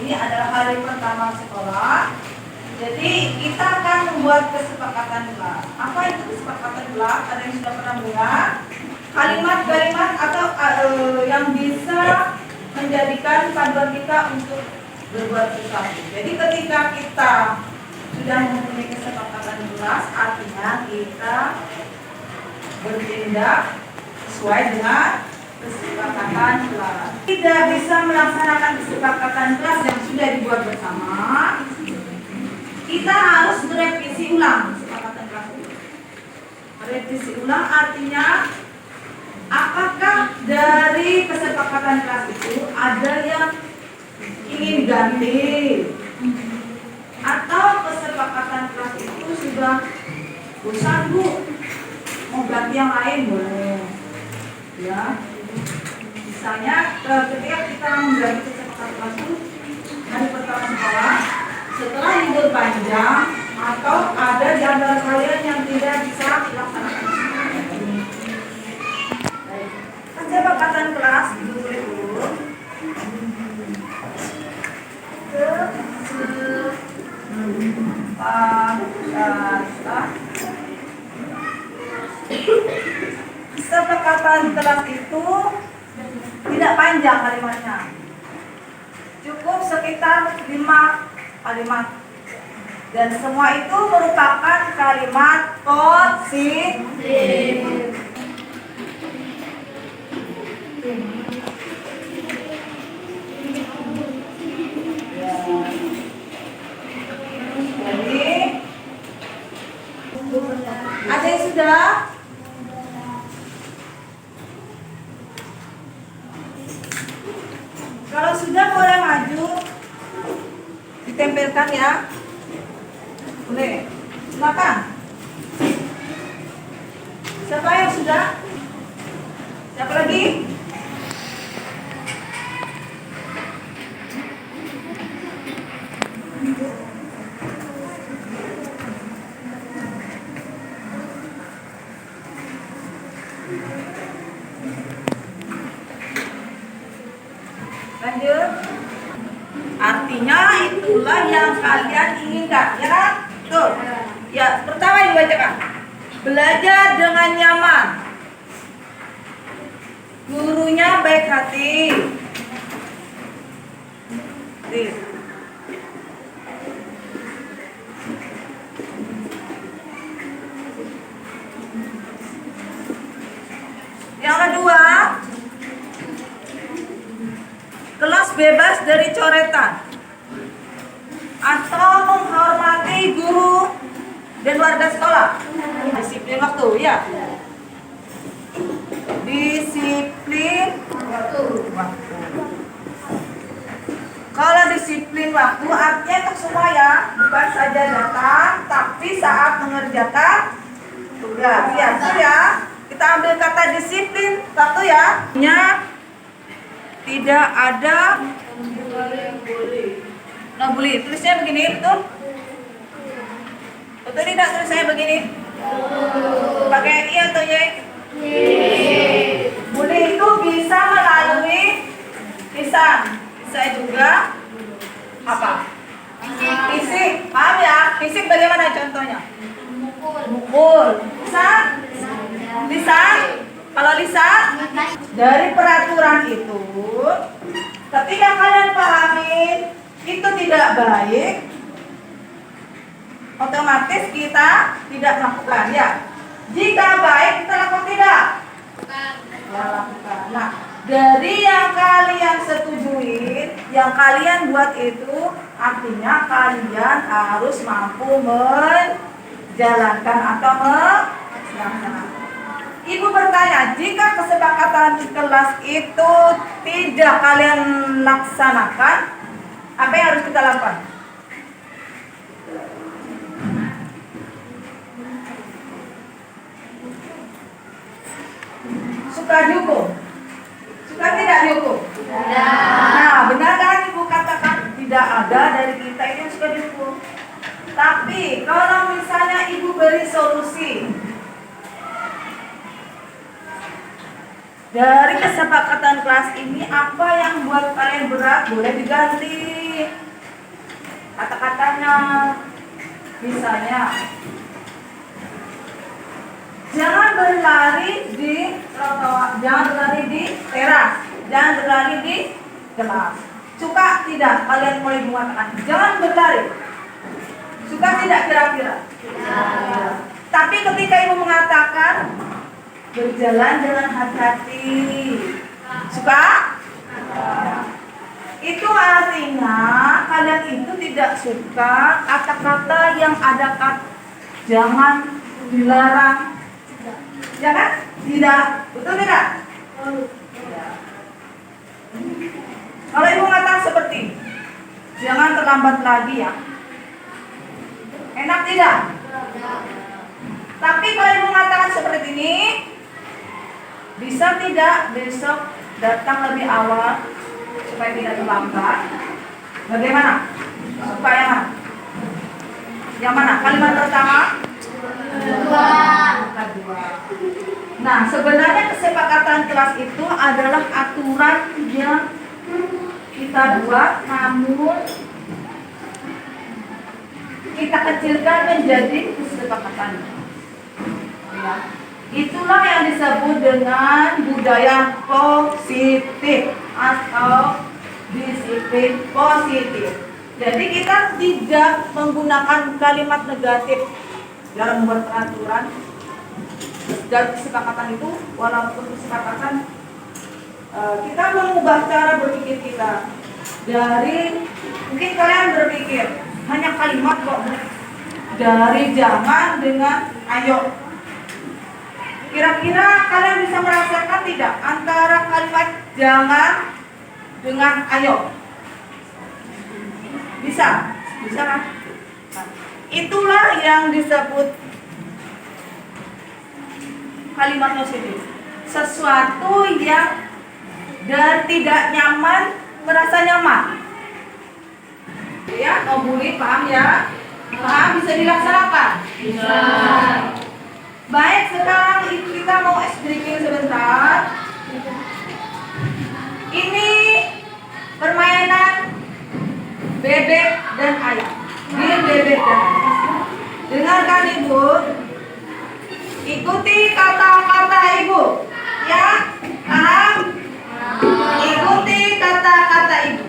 ini adalah hari pertama sekolah. Jadi kita akan membuat kesepakatan kelas. Apa itu kesepakatan kelas? Ada yang sudah pernah dengar? Kalimat-kalimat atau yang bisa menjadikan panduan kita untuk berbuat sesuatu. Jadi ketika kita sudah mempunyai kesepakatan kelas, artinya kita bertindak sesuai dengan kesepakatan kelas. Tidak bisa melaksanakan kesepakatan kelas yang sudah dibuat bersama, kita harus merevisi ulang kesepakatan kelas itu. Merevisi ulang artinya apakah dari kesepakatan kelas itu ada yang ingin ganti, atau kesepakatan kelas itu sudah bosan Bu, mau ganti yang lain boleh ya. Misalnya ketika kita mengganti kesepakatan kelas itu hari pertama sekolah setelah libur panjang, atau ada di antara kalian yang tidak bisa dilaksanakan kesepakatan kelas itu dulu kesepakatan kelas itu tidak panjang kalimatnya, cukup sekitar 5 kalimat, dan semua itu merupakan kalimat positif. Jadi ada yang sudah? Kalau sudah boleh maju, ditempelkan ya. Boleh. Silakan. Siapa yang sudah? Siapa lagi? Lanjut. Artinya itulah yang kalian inginkan, ya kan? Tuh. Ya, pertama dibacakan. Belajar dengan nyaman. Gurunya baik hati. Yang kedua, kelas bebas dari coretan atau menghormati guru dan warga sekolah. Disiplin waktu, ya. Disiplin waktu. Kalau disiplin waktu artinya untuk semua ya, bukan saja datang, tapi saat mengerjakan tugas. Ya, itu ya. Kita ambil kata disiplin waktu ya. Tidak ada no bully. Tulisnya begini, betul? Betul tidak tulisannya begini? Pakai i atau y? Bully itu bisa melalui lisan, bisa juga apa? Fisik. Paham ya? Fisik bagaimana contohnya? Mukul. Lisan? Kalau lisan dari peraturan itu, ketika kalian pahami itu tidak baik, otomatis kita tidak lakukan ya. Jika baik kita lakukan tidak? Lakukan. Nah, dari yang kalian setujuin, yang kalian buat itu, artinya kalian harus mampu menjalankan atau melaksanakan. Ibu bertanya, jika kesepakatan kelas itu tidak kalian laksanakan, apa yang harus kita lakukan? Suka dihukum? Suka tidak dihukum? Nah, benar kan ibu katakan tidak ada dari kita ini yang suka dihukum. Tapi kalau misalnya ibu beri solusi, dari kesepakatan kelas ini apa yang buat kalian berat boleh diganti. kata-katanya. Misalnya, jangan berlari di trotoar, jangan berlari di teras, jangan berlari di kelas. Suka tidak kalian mulai mengatakan jangan berlari? Suka tidak kira-kira? Tapi ketika ibu mengatakan berjalan dengan hati-hati, suka? Itu artinya kalian itu tidak suka kata-kata yang ada kata jangan, dilarang. Ya kan? Tidak. Betul tidak? Kalau ibu mengatakan seperti jangan terlambat lagi ya. Enak tidak? Tapi kalau ibu mengatakan seperti ini, bisa tidak besok datang lebih awal supaya tidak terlambat? Bagaimana? Supaya yang mana? Yang mana? Kalimat pertama? Kedua. Nah, sebenarnya kesepakatan kelas itu adalah aturan yang kita buat, namun kita kecilkan menjadi kesepakatan. Ya. Itulah yang disebut dengan budaya positif atau disiplin positif. Jadi kita tidak menggunakan kalimat negatif dalam membuat peraturan dan kesepakatan itu, walaupun kesepakatan kita mengubah cara berpikir kita dari, mungkin kalian berpikir hanya kalimat kok, dari jangan dengan ayo. Kira-kira kalian bisa merasakan tidak antara kalimat jangan dengan ayo? Bisa? Bisa kan? Nah, itulah yang disebut kalimat positif. Sesuatu yang dan tidak nyaman merasa nyaman. Ya, mau bully, paham ya? Paham, bisa dilaksanakan? Bisa. Baik, sekarang kita mau explain sebentar. Ini permainan bebek dan ayam. Game bebek dan ayam. Dengarkan ibu. Ikuti kata-kata ibu. Ya, paham? Ikuti kata-kata ibu.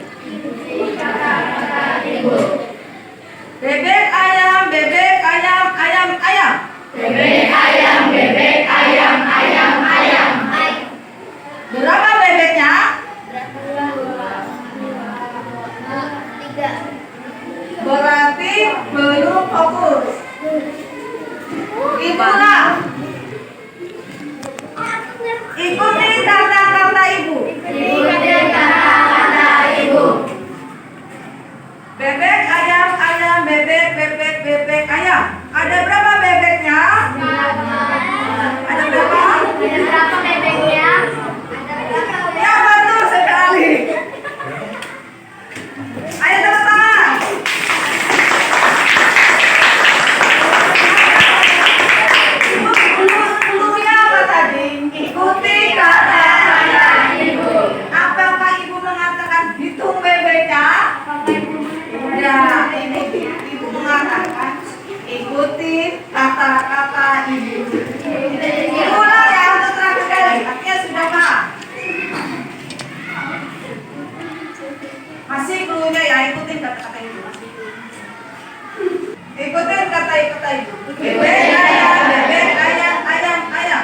Bebek ayam, bebek ayam, ayam ayam. Bebek ayam, bebek ayam, ayam ayam. Berapa bebeknya? Tiga. Berarti belum fokus. Ibulah. Ikuti kata-kata ibu. Ikuti kata-kata ibu. Bebek ayam, ayam, bebek, bebek, bebek ayam. Ada berapa bebeknya? Ada berapa? Ada berapa bebeknya? Ya, betul sekali. Ayo tepuk tangan. Clue-nya apa tadi? Ikuti kata-kata ibu. Apakah ibu mengatakan hitung bebeknya? Ya, ini ibu mengatakan ikuti kata-kata ibu. Ulang ya untuk terakhir kali. Artinya sudah paham. Masih clue-nya ya, ikutin kata-kata ibu. Ikutin kata-kata ibu. Bebek ayam, bebek ayam, ayam ayam.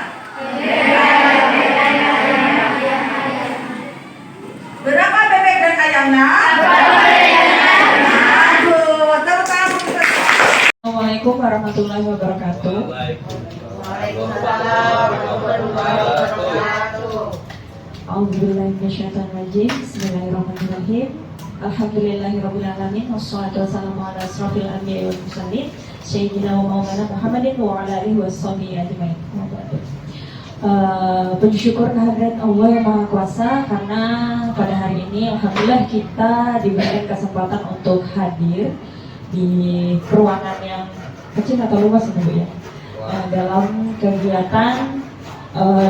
Berapa bebek dan ayamnya? Aduh, tepuk tangan. Assalamualaikum warahmatullahi wabarakatuh. A'udzubillahi minasyaitonir rajim. Bismillahirrahmanirrahim. Alhamdulillahirabbil alamin wassalatu wassalamu ala asrofil anbiya'i wal mursalin sayyidina wa maulana Muhammadin wa ala alihi washabihi ajmain. Puji syukur kehadirat Allah yang Maha Kuasa karena pada hari ini alhamdulillah kita diberikan kesempatan untuk hadir di ruangan yang kecil atau luas Bu ya. Dalam kegiatan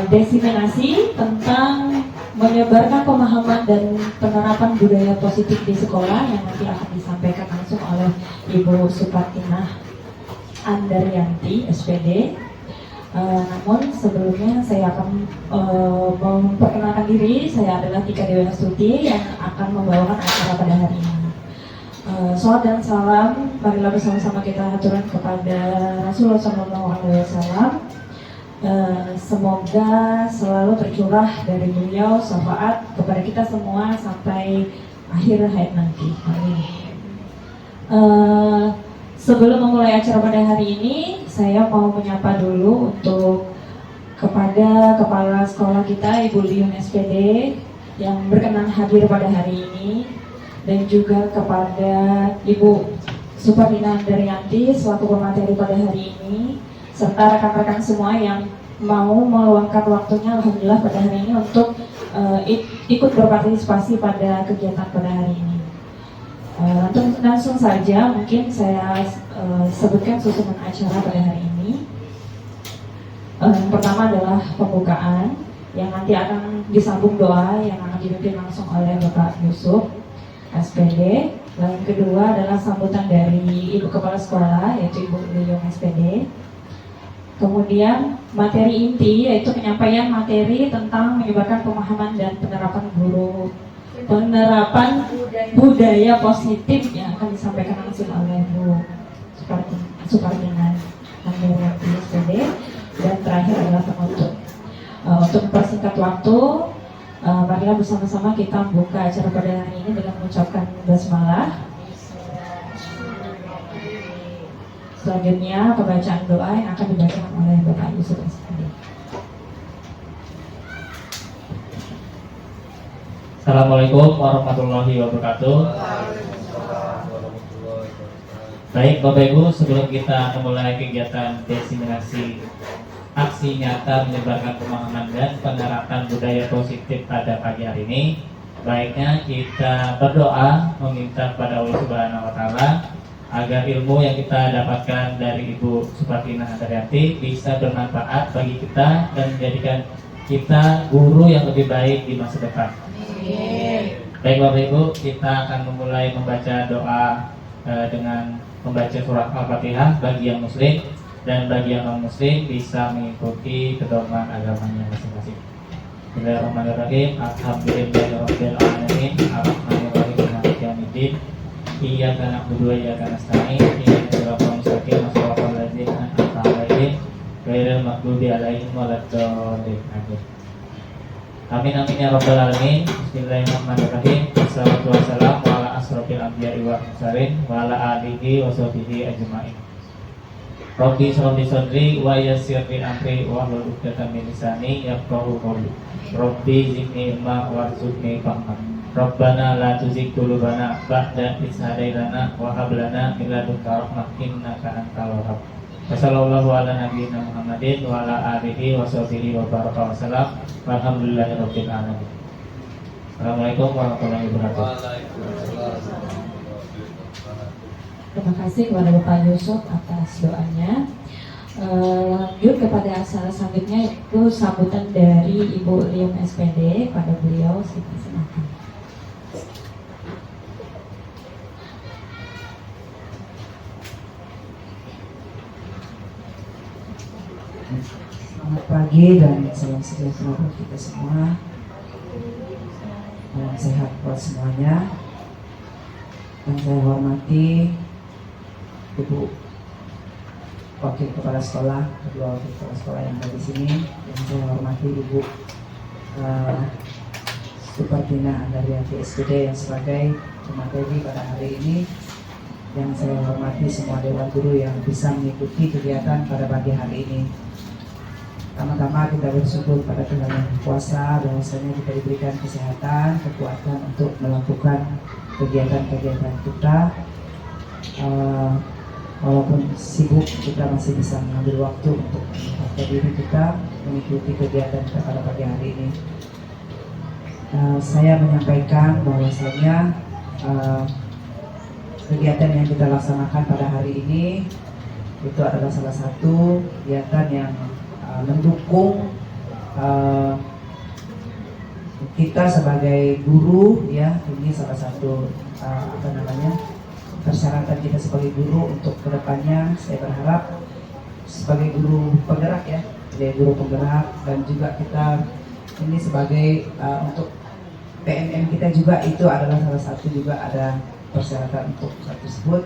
diseminasi tentang menyebarkan pemahaman dan penerapan budaya positif di sekolah yang nanti akan disampaikan langsung oleh Ibu Supartinah Andaryanti, SPD. Namun sebelumnya saya akan memperkenalkan diri. Saya adalah Tika Dewi Astuti yang akan membawakan acara pada hari ini. Salawat dan salam marilah bersama-sama kita haturkan kepada Rasulullah SAW. Semoga selalu tercurah dari beliau syafaat kepada kita semua sampai akhir hayat nanti. Amin. Sebelum memulai acara pada hari ini, saya mau menyapa dulu untuk kepada Kepala Sekolah kita, Ibu Liun SPD, yang berkenan hadir pada hari ini, dan juga kepada Ibu Supartinah Andaryanti selaku pemateri pada hari ini, serta rekan-rekan semua yang mau meluangkan waktunya, alhamdulillah pada hari ini untuk ikut berpartisipasi pada kegiatan pada hari ini. Langsung saja mungkin saya sebutkan susunan acara pada hari ini. Yang pertama adalah pembukaan yang nanti akan disambung doa yang akan dipimpin langsung oleh Bapak Yusuf SPD. Lalu yang kedua adalah sambutan dari Ibu Kepala Sekolah yaitu Ibu Liung SPD. Kemudian materi inti yaitu penyampaian materi tentang menyebarkan pemahaman dan penerapan budaya positif yang akan disampaikan langsung oleh Bu Supartinah Andaryanti SPD. Dan terakhir adalah penutup. Untuk mempersingkat waktu, marilah bersama-sama kita membuka acara pada hari ini dengan mengucapkan basmalah. Selanjutnya pembacaan doa yang akan dibacakan oleh Bapak Yusuf SPD. Assalamualaikum warahmatullahi wabarakatuh. Baik Bapak Ibu, sebelum kita memulai kegiatan diseminasi aksi nyata menyebarkan pemahaman dan penerapan budaya positif pada pagi hari ini, baiknya kita berdoa meminta kepada Allah Subhanahu wa Ta'ala agar ilmu yang kita dapatkan dari Ibu Supartinah Andaryanti bisa bermanfaat bagi kita dan menjadikan kita guru yang lebih baik di masa depan. Baik Bapak Ibu, kita akan memulai membaca doa dengan membaca surah Al-Fatihah bagi yang muslim, dan bagi yang non-muslim bisa mengikuti pedoman agamanya masing-masing. Bismillahirrahmanirrahim. Alhamdulillahirabbil alamin. Arrahmanirrahim. Maliki yaumiddin. Iyyaka na'budu wa iyyaka nasta'in. Ihdinas siratal mustaqim. Shiratal ladzina an'amta 'alaihim ghairil maghdubi 'alaihim waladdallin. Amin amin ya rabbal alamin. Bismillahirrahmanirrahim. Wassalatu wassalamu ala asrofil anbiya'i wal mursalin wa ala alihi wa sahbihi ajma'in. Rabbi sholli sadri wa yassir li amri wa hlul 'uqdatam min lisani yafqahu qawli. Rabbi zidni ilma warzuqni fahma. Rabbana la tuzigh qulubana ba'da idh hadaytana wa hab lana min ladunka rahmah innaka antal wahhab. Wassallallahu ala nabiyyina Muhammadin wa ala alihi wa sahbihi wa baraka wa salam. Walhamdulillahirabbil alamin. Assalamualaikum warahmatullahi wabarakatuh. Terima kasih kepada Bapak Yusuf atas doanya. Lanjut kepada acara selanjutnya yaitu sambutan dari Ibu Liung SPD pada beliau. Silakan. Selamat pagi dan salam sejahtera buat kita semua. Salam sehat buat semuanya. Dan saya hormati Ibu Wakil Kepala Sekolah, kedua Wakil Kepala Sekolah yang ada di sini, dan saya hormati Ibu Supartinah Andaryanti SPD yang sebagai pemateri pada hari ini, yang saya hormati semua dewan guru yang bisa mengikuti kegiatan pada pagi hari ini. Pertama-tama kita bersyukur pada Tuhan Yang Kuasa bahwasanya kita diberikan kesehatan, kekuatan untuk melakukan kegiatan-kegiatan kita. Walaupun sibuk, kita masih bisa mengambil waktu untuk menyempatkan diri kita mengikuti kegiatan kita pada pagi hari ini. Saya menyampaikan bahwasanya kegiatan yang kita laksanakan pada hari ini itu adalah salah satu kegiatan yang mendukung kita sebagai guru ya, ini salah satu persyaratan kita sebagai guru untuk kedepannya. Saya berharap sebagai guru penggerak ya, sebagai guru penggerak, dan juga kita ini sebagai untuk PNM kita juga itu adalah salah satu, juga ada persyaratan untuk hal tersebut.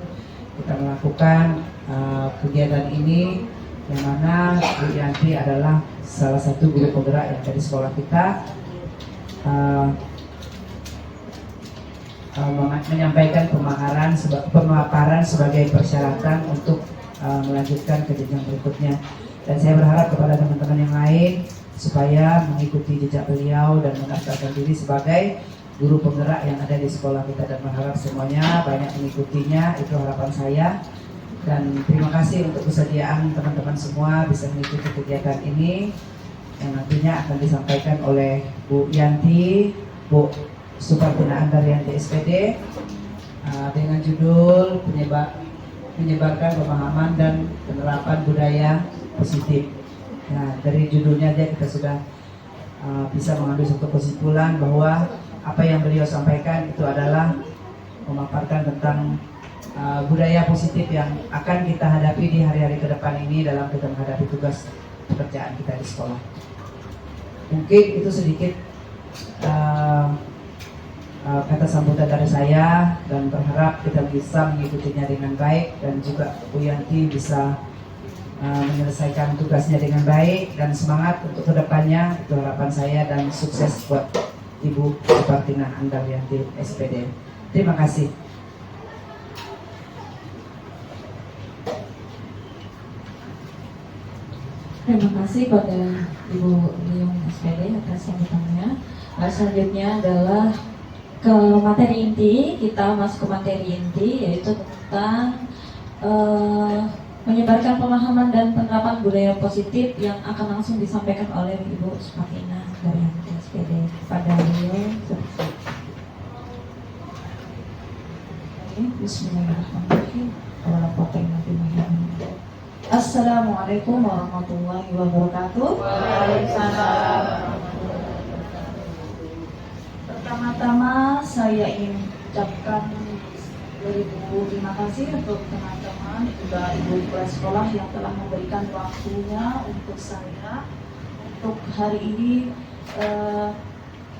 Kita melakukan kegiatan ini yang mana Bu Yanti adalah salah satu guru penggerak yang dari sekolah kita menyampaikan pemaparan sebagai persyaratan untuk melanjutkan ke jenjang berikutnya. Dan saya berharap kepada teman-teman yang lain supaya mengikuti jejak beliau dan mendaftarkan diri sebagai guru penggerak yang ada di sekolah kita, dan berharap semuanya banyak mengikutinya. Itu harapan saya, dan terima kasih untuk kesediaan teman-teman semua bisa mengikuti kegiatan ini yang nantinya akan disampaikan oleh Bu Yanti, Bu Supartina Andarianti SPD, dengan judul menyebarkan pemahaman dan penerapan budaya positif. Nah, dari judulnya aja kita sudah bisa mengambil satu kesimpulan bahwa apa yang beliau sampaikan itu adalah memaparkan tentang budaya positif yang akan kita hadapi di hari-hari ke depan ini dalam kita menghadapi tugas pekerjaan kita di sekolah. Mungkin itu sedikit kata sambutan dari saya, dan berharap kita bisa mengikutinya dengan baik, dan juga Bu Yanti bisa menyelesaikan tugasnya dengan baik, dan semangat untuk kedepannya. Itu harapan saya, dan sukses buat Ibu Supartina Andarianti SPD. Terima kasih. Terima kasih pada Ibu Liung SPD atas sambutannya. Selanjutnya adalah ke materi inti. Kita masuk ke materi inti, yaitu tentang menyebarkan pemahaman dan penerapan budaya positif yang akan langsung disampaikan oleh Ibu Supartina Andarianti SPD pada beliau. Bismillahirrahmanirrahim. Assalamualaikum warahmatullahi wabarakatuh. Waalaikumsalam. Pertama-tama saya ingin ucapkan beribu terima kasih untuk teman-teman juga ibu kepala sekolah yang telah memberikan waktunya untuk saya untuk hari ini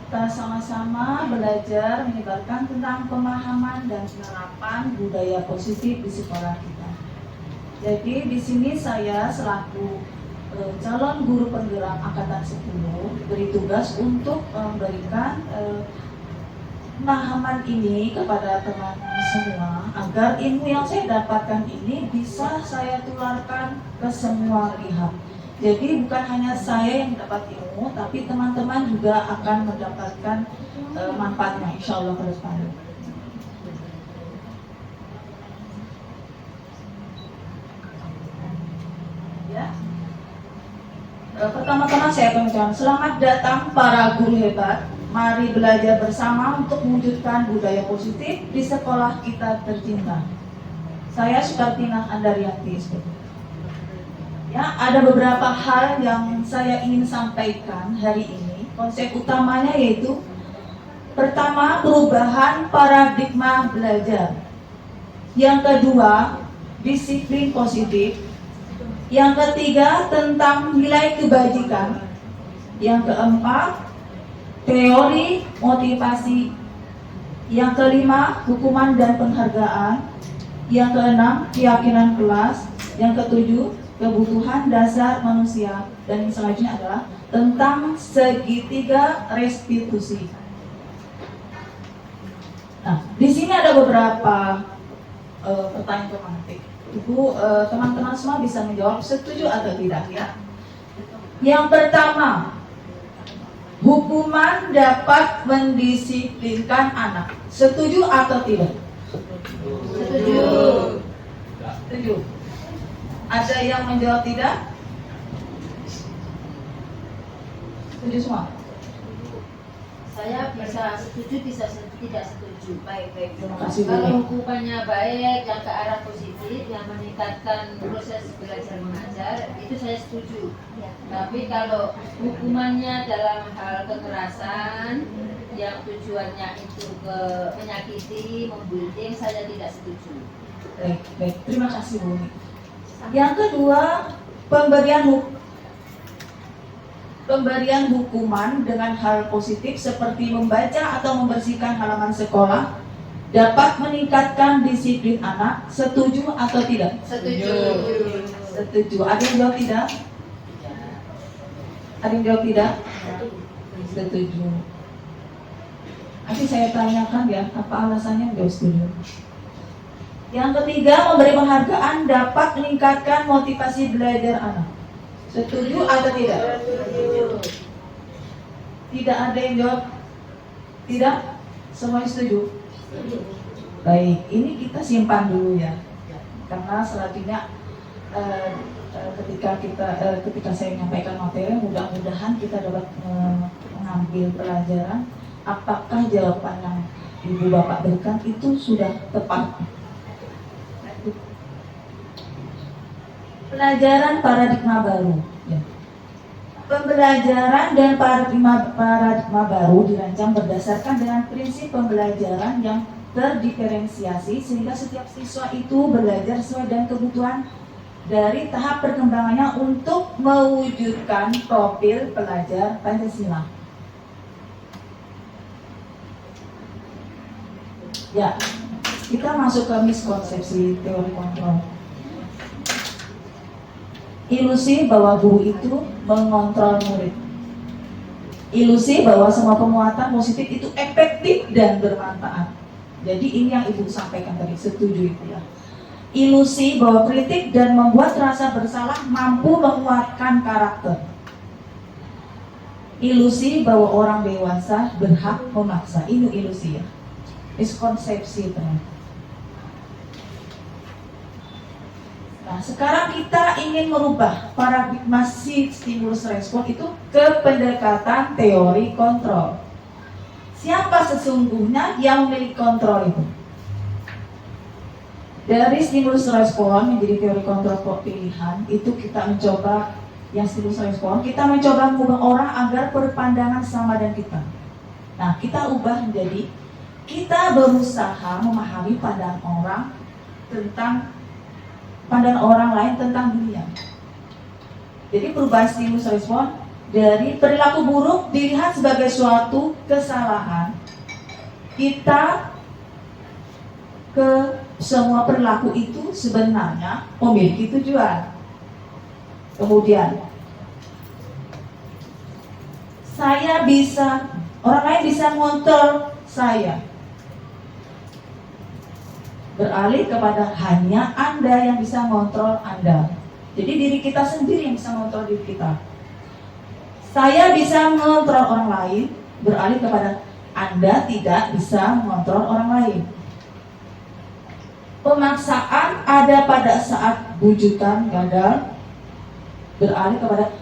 kita sama-sama belajar menyebarkan tentang pemahaman dan penerapan budaya positif di sekolah kita. Jadi di sini saya selaku calon guru penggerak angkatan 10 beri tugas untuk memberikan pemahaman ini kepada teman semua, agar ilmu yang saya dapatkan ini bisa saya tularkan ke semua pihak. Jadi bukan hanya saya yang dapat ilmu, tapi teman-teman juga akan mendapatkan manfaatnya, insya Allah ke depan. Ya. Pertama-tama saya akan mengucapkan selamat datang para guru hebat. Mari belajar bersama untuk mewujudkan budaya positif di sekolah kita tercinta. Saya Supartina Andarianti SPD. Ya, ada beberapa hal yang saya ingin sampaikan hari ini. Konsep utamanya yaitu pertama, perubahan paradigma belajar. Yang kedua, disiplin positif. Yang ketiga, tentang nilai kebajikan. Yang keempat, teori motivasi. Yang kelima, hukuman dan penghargaan. Yang keenam, keyakinan kelas. Yang ketujuh, kebutuhan dasar manusia. Dan yang selanjutnya adalah tentang segitiga restitusi. Nah, di sini ada beberapa pertanyaan tematik. Ibu, teman-teman semua bisa menjawab setuju atau tidak ya. Yang pertama, hukuman dapat mendisiplinkan anak. Setuju atau tidak? Setuju. Setuju. Ada yang menjawab tidak? Setuju semua? Saya bisa setuju, bisa tidak setuju. Baik. Terima kasih, Bu. Kalau hukumannya baik, yang ke arah positif, yang meningkatkan proses belajar mengajar, itu saya setuju. Tapi kalau hukumannya dalam hal kekerasan, yang tujuannya itu ke menyakiti, membullying, saya tidak setuju. Baik. Terima kasih, Bu. Yang kedua, pemberian hukuman dengan hal positif seperti membaca atau membersihkan halaman sekolah dapat meningkatkan disiplin anak. Setuju atau tidak? Setuju. Setuju. Ada yang jawab tidak? Ada yang jawab tidak? Setuju. Nanti saya tanyakan ya, apa alasannya jawab setuju. Yang ketiga, memberi penghargaan dapat meningkatkan motivasi belajar anak. Setuju atau tidak? Tidak ada yang jawab? Tidak? Semuanya setuju? Baik, ini kita simpan dulu ya. Karena selanjutnya ketika saya menyampaikan materi, mudah-mudahan kita dapat mengambil pelajaran apakah jawaban yang Ibu Bapak berikan itu sudah tepat. Pelajaran paradigma baru ya. Pembelajaran dan paradigma baru dirancang berdasarkan dengan prinsip pembelajaran yang terdiferensiasi sehingga setiap siswa itu belajar sesuai dengan kebutuhan dari tahap perkembangannya untuk mewujudkan profil pelajar Pancasila. Ya, kita masuk ke miskonsepsi teori kontrol. Ilusi bahwa guru itu mengontrol murid. Ilusi bahwa semua penguatan positif itu efektif dan bermanfaat. Jadi ini yang Ibu sampaikan tadi, setuju itu ya. Ilusi bahwa kritik dan membuat rasa bersalah mampu menguatkan karakter. Ilusi bahwa orang dewasa berhak memaksa. Ini ilusi ya. Miskonsepsi ternyata. Nah, sekarang kita ingin merubah paradigma stimulus respon itu ke pendekatan teori kontrol. Siapa sesungguhnya yang memiliki kontrol itu? Dari stimulus respon menjadi teori kontrol pilihan, itu kita mencoba yang stimulus respon, kita mencoba mengubah orang agar berpandangan sama dengan kita. Nah, kita ubah menjadi kita berusaha memahami pandangan orang lain tentang dunia. Jadi perubahan stimulus respon dari perilaku buruk dilihat sebagai suatu kesalahan, kita ke semua perilaku itu sebenarnya memiliki tujuan. Kemudian orang lain bisa mengontrol saya. Beralih kepada hanya Anda yang bisa mengontrol Anda. Jadi diri kita sendiri yang bisa mengontrol diri kita. Saya bisa mengontrol orang lain, beralih kepada Anda tidak bisa mengontrol orang lain. Pemaksaan ada pada saat bujukan gagal, beralih kepada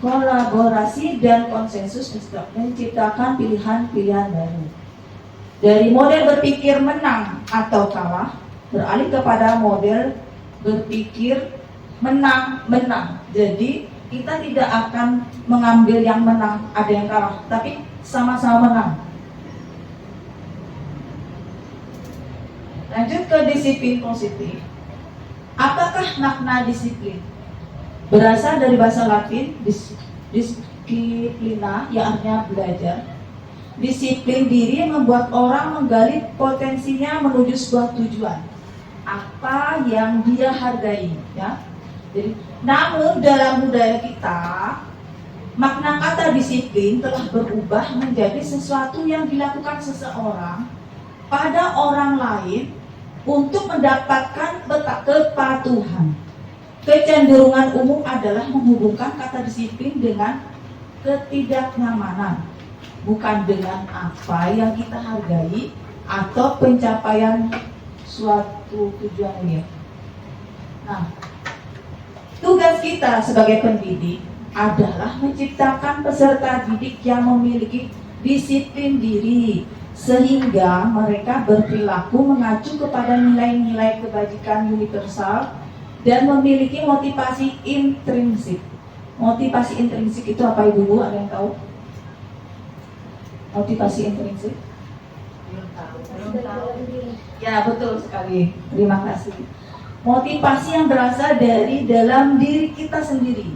kolaborasi dan konsensus menciptakan pilihan-pilihan baru. Dari model berpikir menang atau kalah, beralih kepada model berpikir menang-menang. Jadi kita tidak akan mengambil yang menang, ada yang kalah, tapi sama-sama menang. Lanjut ke disiplin positif. Apakah makna disiplin? Berasal dari bahasa Latin disciplina, yang artinya belajar. Disiplin diri membuat orang menggali potensinya menuju sebuah tujuan. Apa yang dia hargai, ya. Jadi, namun dalam budaya kita, makna kata disiplin telah berubah menjadi sesuatu yang dilakukan seseorang pada orang lain untuk mendapatkan kepatuhan. Kecenderungan umum adalah menghubungkan kata disiplin dengan ketidaknyamanan, bukan dengan apa yang kita hargai atau pencapaian suatu tujuan ini. Nah, tugas kita sebagai pendidik adalah menciptakan peserta didik yang memiliki disiplin diri, sehingga mereka berperilaku mengacu kepada nilai-nilai kebajikan universal dan memiliki motivasi intrinsik. Motivasi intrinsik itu apa Ibu? Ada yang tahu? Motivasi intrinsik? Ya, betul sekali. Terima kasih. Motivasi yang berasal dari dalam diri kita sendiri,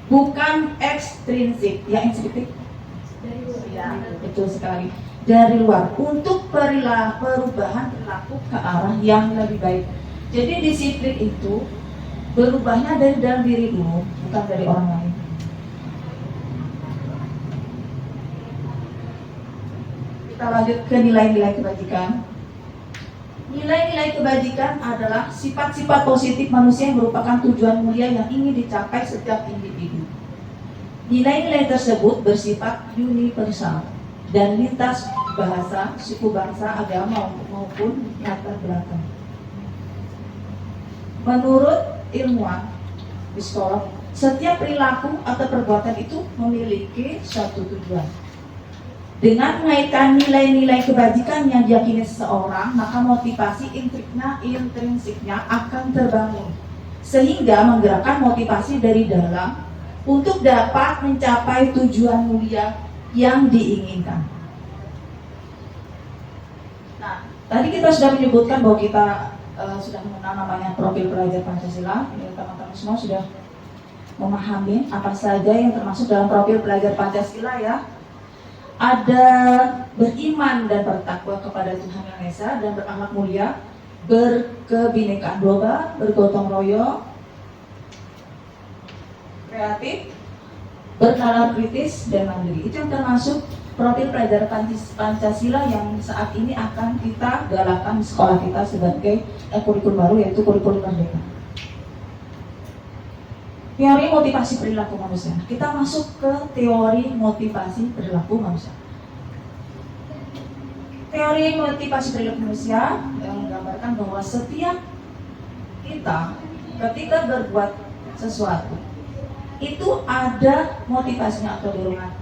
bukan ekstrinsik. Ya, ekstrinsik. Ya, betul sekali. Dari luar untuk perubahan perilaku ke arah yang lebih baik. Jadi disiplin itu berubahnya dari dalam diri dulu, bukan dari orang lain. Kita lanjut ke nilai-nilai kebajikan. Nilai-nilai kebajikan adalah sifat-sifat positif manusia yang merupakan tujuan mulia yang ingin dicapai setiap individu. Nilai-nilai tersebut bersifat universal dan lintas bahasa, suku bangsa, agama maupun latar belakang. Menurut ilmuwan, psikolog, setiap perilaku atau perbuatan itu memiliki suatu tujuan. Dengan mengaitkan nilai-nilai kebajikan yang diyakini seseorang, maka motivasi intrinsiknya akan terbangun, sehingga menggerakkan motivasi dari dalam untuk dapat mencapai tujuan mulia yang diinginkan. Nah, tadi kita sudah menyebutkan bahwa kita sudah mengenal namanya profil pelajar Pancasila. Teman-teman semua sudah memahami apa saja yang termasuk dalam profil pelajar Pancasila ya. Ada beriman dan bertakwa kepada Tuhan Yang Maha Esa dan berakhlak mulia, berkebinekaan global, bergotong royong, kreatif, bernalar kritis dan mandiri. Itu yang termasuk profil pelajar Pancasila yang saat ini akan kita galakkan di sekolah kita sebagai kurikulum baru, yaitu kurikulum merdeka. Teori motivasi perilaku manusia. Kita masuk ke teori motivasi perilaku manusia. Teori motivasi perilaku manusia yang menggambarkan bahwa setiap kita ketika berbuat sesuatu itu ada motivasinya atau dorongan.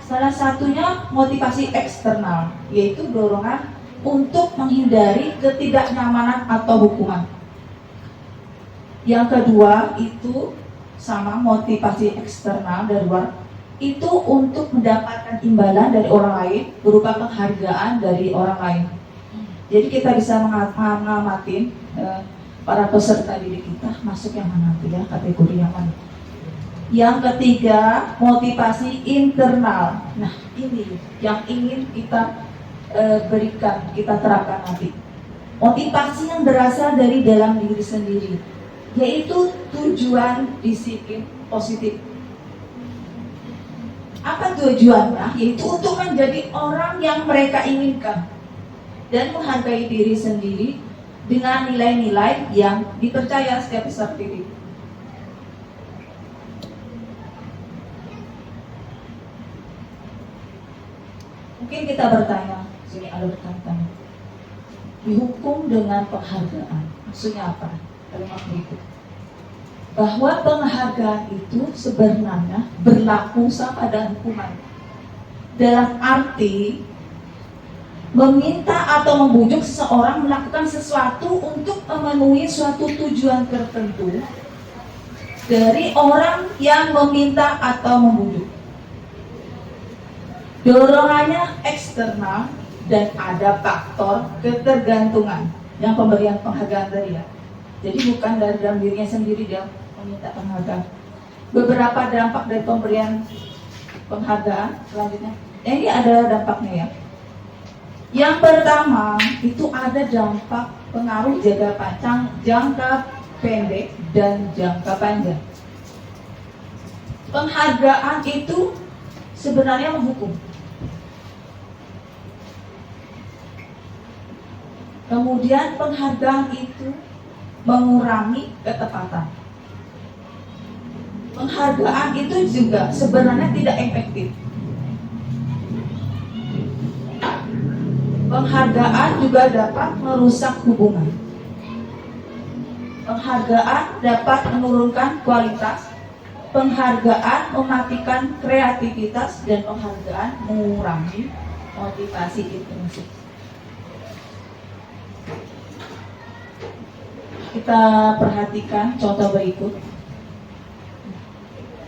Salah satunya motivasi eksternal, yaitu dorongan untuk menghindari ketidaknyamanan atau hukuman. Yang kedua itu sama motivasi eksternal dari luar, itu untuk mendapatkan imbalan dari orang lain berupa penghargaan dari orang lain. Jadi kita bisa mengamati para peserta didik kita masuk yang mana ya, kategori yang mana. Yang ketiga motivasi internal. Nah ini yang ingin kita berikan, kita terapkan nanti. Motivasi yang berasal dari dalam diri sendiri, yaitu tujuan disiplin positif. Apa tujuannya? Yaitu untuk menjadi orang yang mereka inginkan dan menghargai diri sendiri dengan nilai-nilai yang dipercaya setiap peserta didik. Mungkin kita bertanya, sini ada bertanya, dihukum dengan penghargaan, maksudnya apa? Kalimat berikut, bahwa penghargaan itu sebenarnya berlaku sama dengan hukuman, dalam arti meminta atau membujuk seseorang melakukan sesuatu untuk memenuhi suatu tujuan tertentu dari orang yang meminta atau membujuk. Dorongannya eksternal dan ada faktor ketergantungan yang pemberian penghargaan tadi ya. Jadi bukan dari dalam dirinya sendiri dia meminta penghargaan. Beberapa dampak dari pemberian penghargaan selanjutnya. Ini ada dampaknya ya. Yang pertama itu ada dampak pengaruh jangka pendek dan jangka panjang. Penghargaan itu sebenarnya menghukum. Kemudian penghargaan itu mengurangi ketepatan. Penghargaan itu juga sebenarnya tidak efektif. Penghargaan juga dapat merusak hubungan. Penghargaan dapat menurunkan kualitas penghargaan mematikan kreativitas, dan penghargaan mengurangi motivasi intrinsik. Kita perhatikan contoh berikut.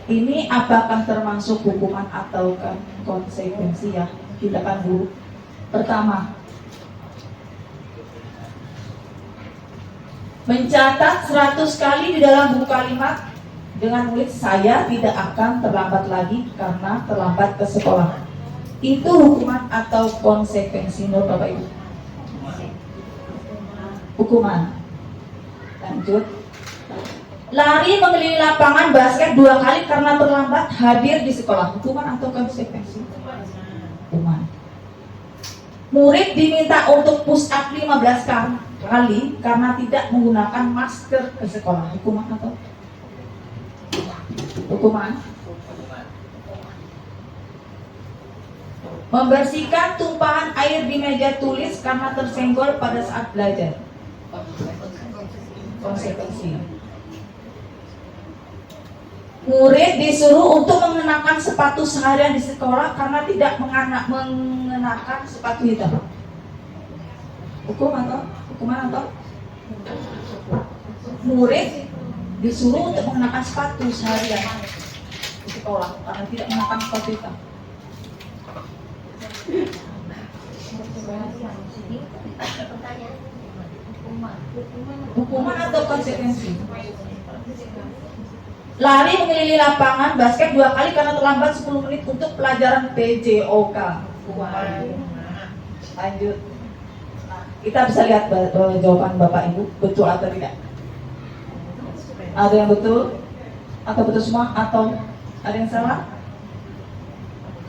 Ini apakah termasuk hukuman atau konsekuensi ya tindakan buruk? Pertama, mencatat 100 kali di dalam buku kalimat dengan tulis saya tidak akan terlambat lagi karena terlambat ke sekolah. Itu hukuman atau konsekuensi menurut Bapak Ibu? Hukuman. Lanjut. Lari mengelilingi lapangan basket 2 kali karena terlambat hadir di sekolah. Hukuman atau konsekuensi? Hukuman. Murid diminta untuk push up 15 kali karena tidak menggunakan masker ke sekolah. Hukuman atau? Hukuman. Membersihkan tumpahan air di meja tulis karena tersenggol pada saat belajar. Konsekuensi. Murid disuruh untuk mengenakan sepatu seharian di sekolah karena tidak mengenakan sepatu hitam. Hukuman atau? Murid disuruh untuk mengenakan sepatu seharian di sekolah karena tidak mengenakan sepatu hitam. Hukuman atau konsekuensi? Lari mengelilingi lapangan basket 2 kali karena terlambat 10 menit untuk pelajaran PJOK. Lanjut. Kita bisa lihat jawaban Bapak Ibu betul atau tidak. Ada yang betul? Atau betul semua? Atau ada yang salah?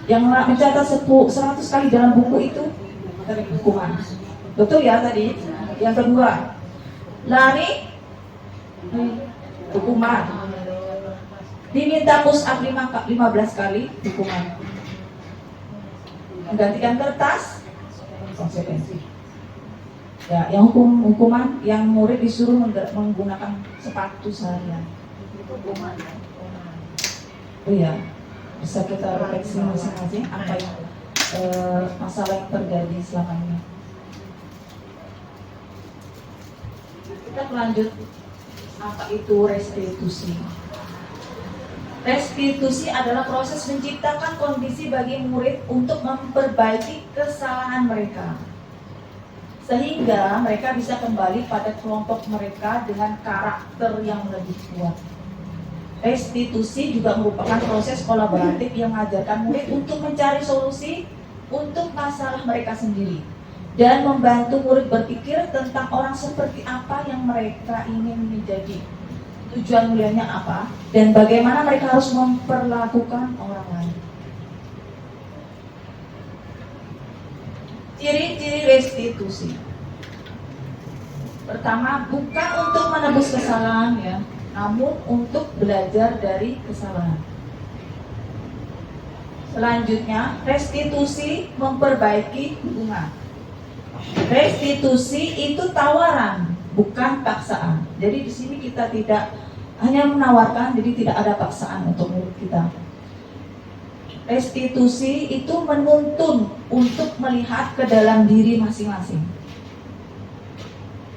Yang mencatat 100 kali dalam buku itu dari hukuman. Betul ya tadi? Yang kedua, lari hukuman. Diminta push up 15 kali, hukuman. Menggantikan kertas, konsekuensi. Ya, yang hukuman yang murid disuruh menggunakan sepatu seharian. Hukuman. Oh ya, bisa kita refleksi masing-masing apa yang masalah yang terjadi selama ini. Kita lanjut, apa itu restitusi? Restitusi adalah proses menciptakan kondisi bagi murid untuk memperbaiki kesalahan mereka, sehingga mereka bisa kembali pada kelompok mereka dengan karakter yang lebih kuat. Restitusi juga merupakan proses kolaboratif yang mengajarkan murid untuk mencari solusi untuk masalah mereka sendiri dan membantu murid berpikir tentang orang seperti apa yang mereka ingin menjadi, tujuan mulianya apa, dan bagaimana mereka harus memperlakukan orang lain. Ciri-ciri restitusi. Pertama, bukan untuk menebus kesalahan ya, namun untuk belajar dari kesalahan. Selanjutnya, restitusi memperbaiki hubungan. Restitusi itu tawaran, bukan paksaan. Jadi di sini kita tidak hanya menawarkan, jadi tidak ada paksaan untuk murid kita. Restitusi itu menuntun untuk melihat ke dalam diri masing-masing.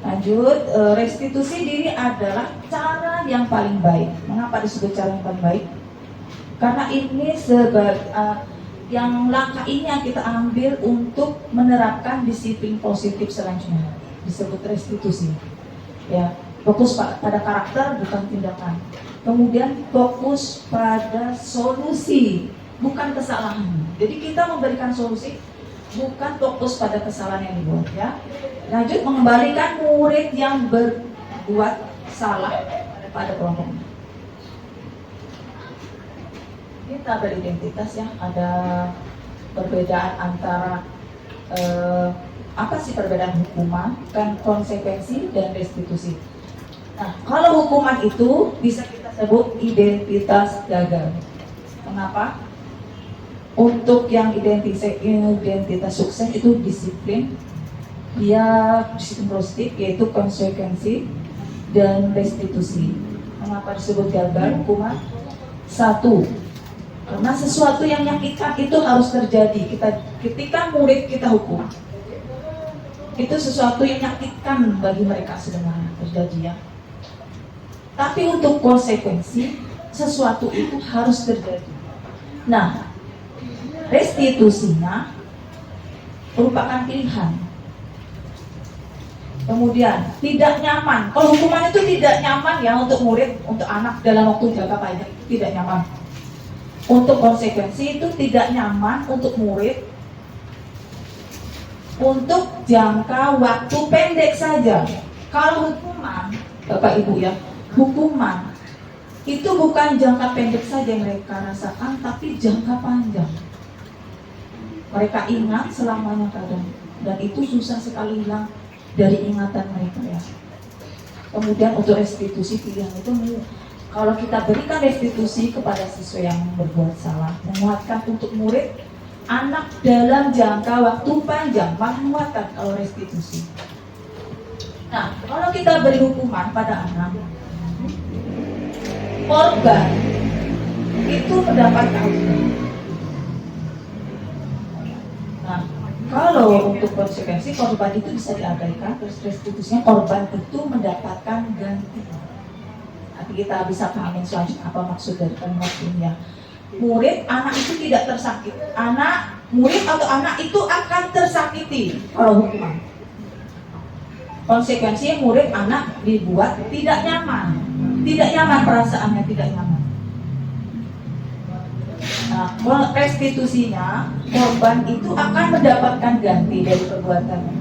Lanjut, restitusi diri adalah cara yang paling baik. Mengapa disebut cara yang paling baik? Karena ini yang langkah ini yang kita ambil untuk menerapkan disiplin positif selanjutnya, disebut restitusi. Ya, fokus pada karakter bukan tindakan. Kemudian fokus pada solusi, bukan kesalahan. Jadi kita memberikan solusi, bukan fokus pada kesalahan yang dibuat ya. Lanjut, mengembalikan murid yang berbuat salah pada kelompoknya. Ini tabel identitas ya, ada perbedaan antara apa sih perbedaan hukuman, kan konsekuensi dan restitusi. Nah, kalau hukuman itu bisa kita sebut identitas gagal. Kenapa? Untuk yang identitas sukses itu disiplin, dia disiplin positif yaitu konsekuensi dan restitusi. Mengapa disebut gagal hukuman? Satu, karena sesuatu yang menyakitkan itu harus terjadi. Ketika murid kita hukum, itu sesuatu yang menyakitkan bagi mereka sebenarnya terjadi ya. Tapi untuk konsekuensi, sesuatu itu harus terjadi. Nah, restitusinya merupakan pilihan. Kemudian tidak nyaman. Kalau hukuman itu tidak nyaman ya untuk murid, untuk anak dalam waktu jangka panjang tidak nyaman. Untuk konsekuensi itu tidak nyaman untuk murid untuk jangka waktu pendek saja. Kalau hukuman, Bapak Ibu ya, hukuman itu bukan jangka pendek saja yang mereka rasakan, tapi jangka panjang. Mereka ingat selamanya kadang, dan itu susah sekali hilang dari ingatan mereka ya. Kemudian untuk restitusi pilihan itu, kalau kita berikan restitusi kepada siswa yang berbuat salah, menguatkan untuk murid, anak dalam jangka waktu panjang, malah menguatkan kalau restitusi. Nah, kalau kita beri hukuman pada anak, korban itu mendapat keadilan. Nah, kalau untuk konsekuensi korban itu bisa diabaikan, terus restitusinya korban itu mendapatkan ganti. Nanti kita bisa pahami selanjutnya apa maksud dari kalimat ini ya. Murid, anak itu tidak tersakiti. Murid atau anak itu akan tersakiti kalau hukuman. Konsekuensinya murid, anak dibuat tidak nyaman. Tidak nyaman perasaannya, tidak nyaman. Nah, restitusinya, korban itu akan mendapatkan ganti dari perbuatannya.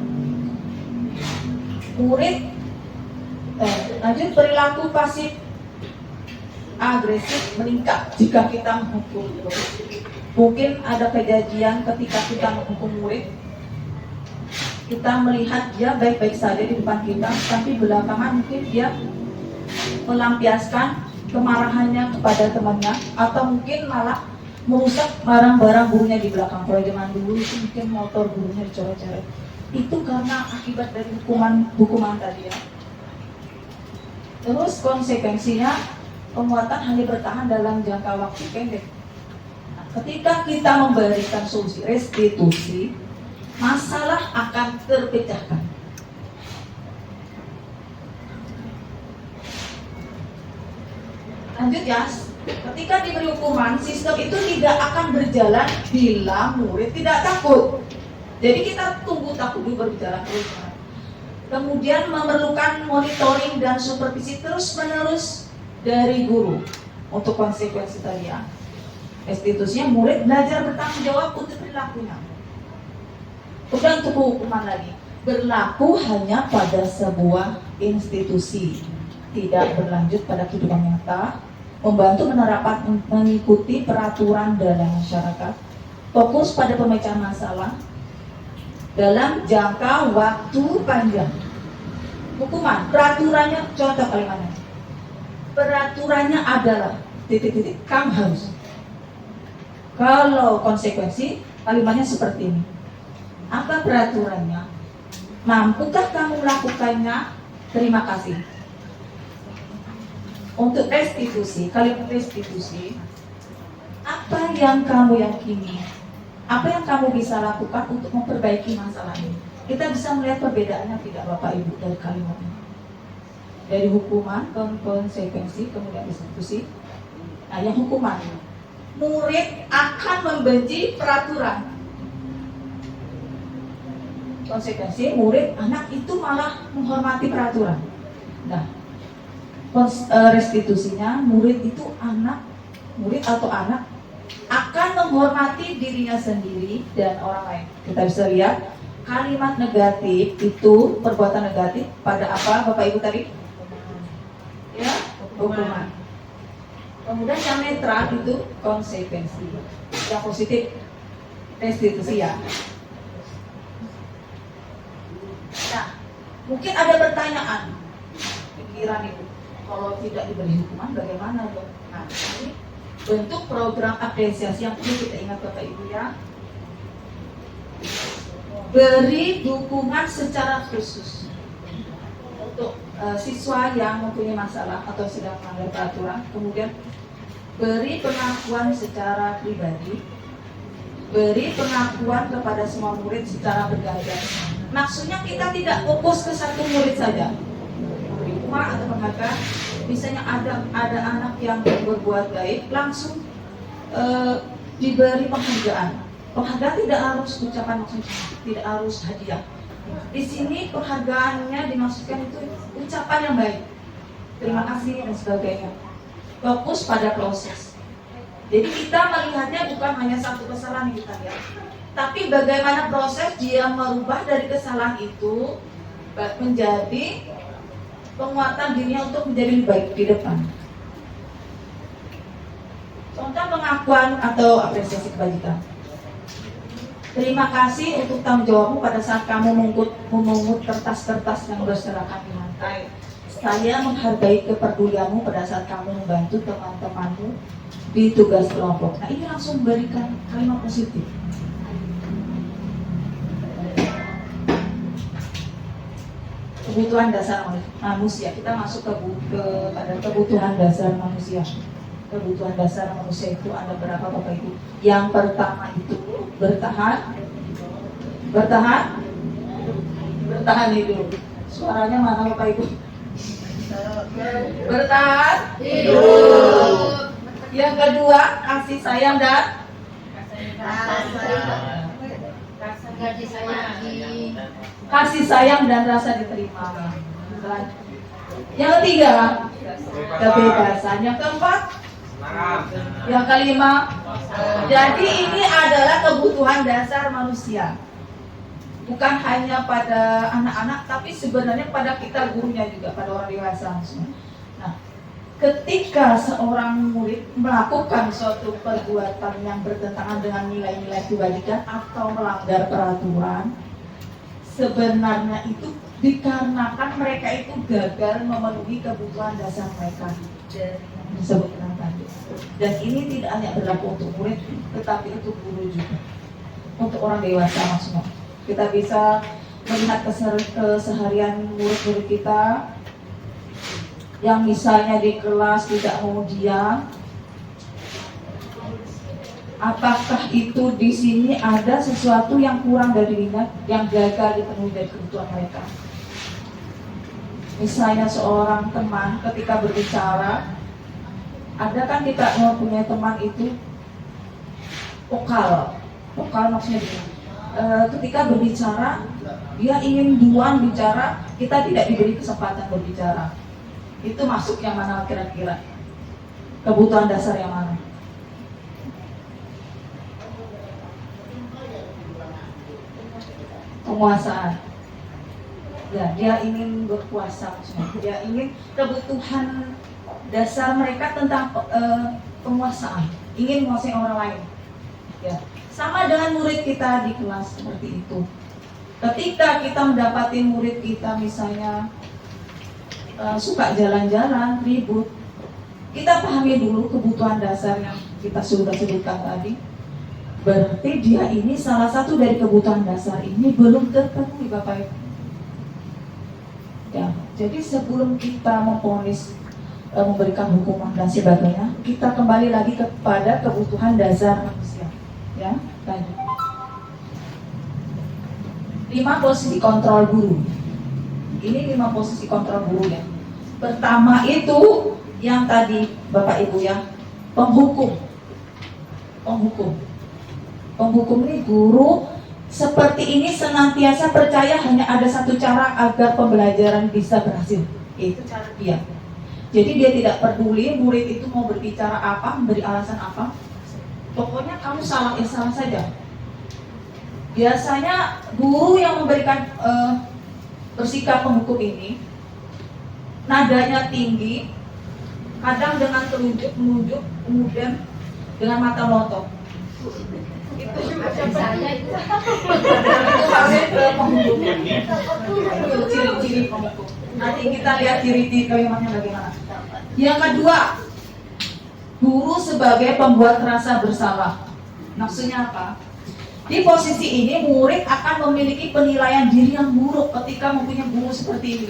Murid, lanjut, perilaku pasif agresif meningkat jika kita menghukum. Mungkin ada kejadian ketika kita menghukum murid, kita melihat dia baik-baik saja di depan kita, tapi belakangan mungkin dia melampiaskan kemarahannya kepada temannya, atau mungkin malah merusak barang-barang gurunya di belakang. Kalau zaman dulu itu mungkin motor gurunya dicoret-coret. Itu karena akibat dari hukuman tadi ya. Terus konsekuensinya, penguatan hanya bertahan dalam jangka waktu pendek. Nah, ketika kita memberikan solusi restitusi, masalah akan terpecahkan. Lanjut ya, ketika diberi hukuman, sistem itu tidak akan berjalan bila murid tidak takut. Jadi kita tunggu takut dulu berbicara terus. Kemudian memerlukan monitoring dan supervisi terus-menerus dari guru untuk konsekuensi tadi ya. Restitusinya, murid belajar bertanggung jawab untuk perilakunya. Bukan untuk hukuman lagi, berlaku hanya pada sebuah institusi, tidak berlanjut pada kehidupan nyata, membantu menerapkan mengikuti peraturan dalam masyarakat, fokus pada pemecahan masalah dalam jangka waktu panjang. Hukuman, peraturannya, contoh kalimatnya, peraturannya adalah titik-titik, kamu harus. Kalau konsekuensi, kalimatnya seperti ini. Apa peraturannya? Mampukah kamu melakukannya? Terima kasih. Untuk restitusi, kalimat restitusi, apa yang kamu yakini? Apa yang kamu bisa lakukan untuk memperbaiki masalah ini? Kita bisa melihat perbedaannya tidak Bapak Ibu dari kalimat ini. Dari hukuman, konsekuensi, kemudian restitusi. Nah, yang hukuman, murid akan membenci peraturan. Konsekuensi, murid, anak itu malah menghormati peraturan. Nah, restitusinya, murid itu murid atau anak akan menghormati dirinya sendiri dan orang lain. Kita bisa lihat kalimat negatif itu, perbuatan negatif pada apa Bapak Ibu tadi? Ya, hukuman. Kemudian yang netral itu konsekuensi. Yang positif restitusi ya. Nah, mungkin ada pertanyaan pikiran itu, kalau tidak diberi hukuman bagaimana dong? Nah, ini bentuk program apresiasi yang perlu kita ingat Bapak Ibu ya. Beri dukungan secara khusus untuk siswa yang mempunyai masalah atau sedang melanggar peraturan. Kemudian beri pengakuan secara pribadi, beri pengakuan kepada semua murid secara bergantian. Maksudnya kita tidak fokus ke satu murid saja. Rumah atau penghargaan, misalnya ada anak yang berbuat baik, langsung diberi penghargaan. Penghargaan tidak harus ucapan maksudnya, tidak harus hadiah. Di sini penghargaannya dimaksudkan itu ucapan yang baik, terima kasih dan sebagainya. Fokus pada proses. Jadi kita melihatnya bukan hanya satu kesalahan yang kita lihat, tapi bagaimana proses dia merubah dari kesalahan itu menjadi penguatan dirinya untuk menjadi lebih baik di depan. Contoh pengakuan atau apresiasi kebajikan. Terima kasih untuk tanggung jawabmu pada saat kamu memungut kertas-kertas yang berserakan di lantai. Saya menghargai kepedulianmu pada saat kamu membantu teman-temanmu di tugas kelompok. Nah, ini langsung berikan kalimat positif. Kebutuhan dasar manusia. Kita masuk pada kebutuhan dasar manusia. Kebutuhan dasar manusia itu ada berapa Bapak Ibu? Yang pertama itu bertahan hidup. Suaranya mana Bapak Ibu? Bertahan hidup. Yang kedua, kasih sayang dan kasih sayang dan rasa diterima. Yang ketiga, kebebasan. Yang keempat, yang kelima, jadi ini adalah kebutuhan dasar manusia. Bukan hanya pada anak-anak, tapi sebenarnya pada kita gurunya juga, pada orang dewasa. Nah, ketika seorang murid melakukan suatu perbuatan yang bertentangan dengan nilai-nilai kebajikan atau melanggar peraturan, sebenarnya itu dikarenakan mereka itu gagal memenuhi kebutuhan dasar mereka dari yang disebutkan tadi. Dan ini tidak hanya berlaku untuk murid, tetapi untuk guru juga, untuk orang dewasa maksudnya. Kita bisa melihat keseharian murid-murid kita yang misalnya di kelas tidak mau diam. Apakah itu di sini ada sesuatu yang kurang dari dirinya, yang gagal dipenuhi dari kebutuhan mereka? Misalnya seorang teman ketika berbicara, ada kan kita mempunyai teman itu vokal maksudnya ketika berbicara dia ingin duluan bicara, kita tidak diberi kesempatan berbicara. Itu masuk yang mana kira-kira? Kebutuhan dasar yang mana? Penguasaan. Ya, dia ingin berkuasa maksudnya. Dia ingin kebutuhan dasar mereka tentang penguasaan, ingin menguasai orang lain. Ya, sama dengan murid kita di kelas seperti itu. Ketika kita mendapati murid kita misalnya suka jalan-jalan, ribut, kita pahami dulu kebutuhan dasar yang kita sudah sebutkan tadi. Berarti dia ini salah satu dari kebutuhan dasar ini belum terpenuhi Bapak Ibu. Ya, jadi sebelum kita memvonis, memberikan hukuman dan sebagainya, kita kembali lagi kepada kebutuhan dasar manusia. Ya, lanjut. 5 posisi kontrol guru. Ini 5 posisi kontrol guru ya. Pertama itu yang tadi Bapak Ibu ya, penghukum. Penghukum ini guru seperti ini senantiasa percaya hanya ada satu cara agar pembelajaran bisa berhasil, yaitu cara dia. Jadi dia tidak peduli murid itu mau berbicara apa, memberi alasan apa. Pokoknya kamu salah, ya salah saja. Biasanya guru yang memberikan bersikap penghukum ini nadanya tinggi, kadang dengan telunjuk menunjuk, kemudian dengan mata melotot. Itu saya itu penghukum. Itu ciri-ciri penghukum. Nanti kita lihat ciri-ciri kalimatnya bagaimana. Yang kedua, guru sebagai pembuat rasa bersalah. Maksudnya apa? Di posisi ini murid akan memiliki penilaian diri yang buruk ketika mempunyai guru seperti ini.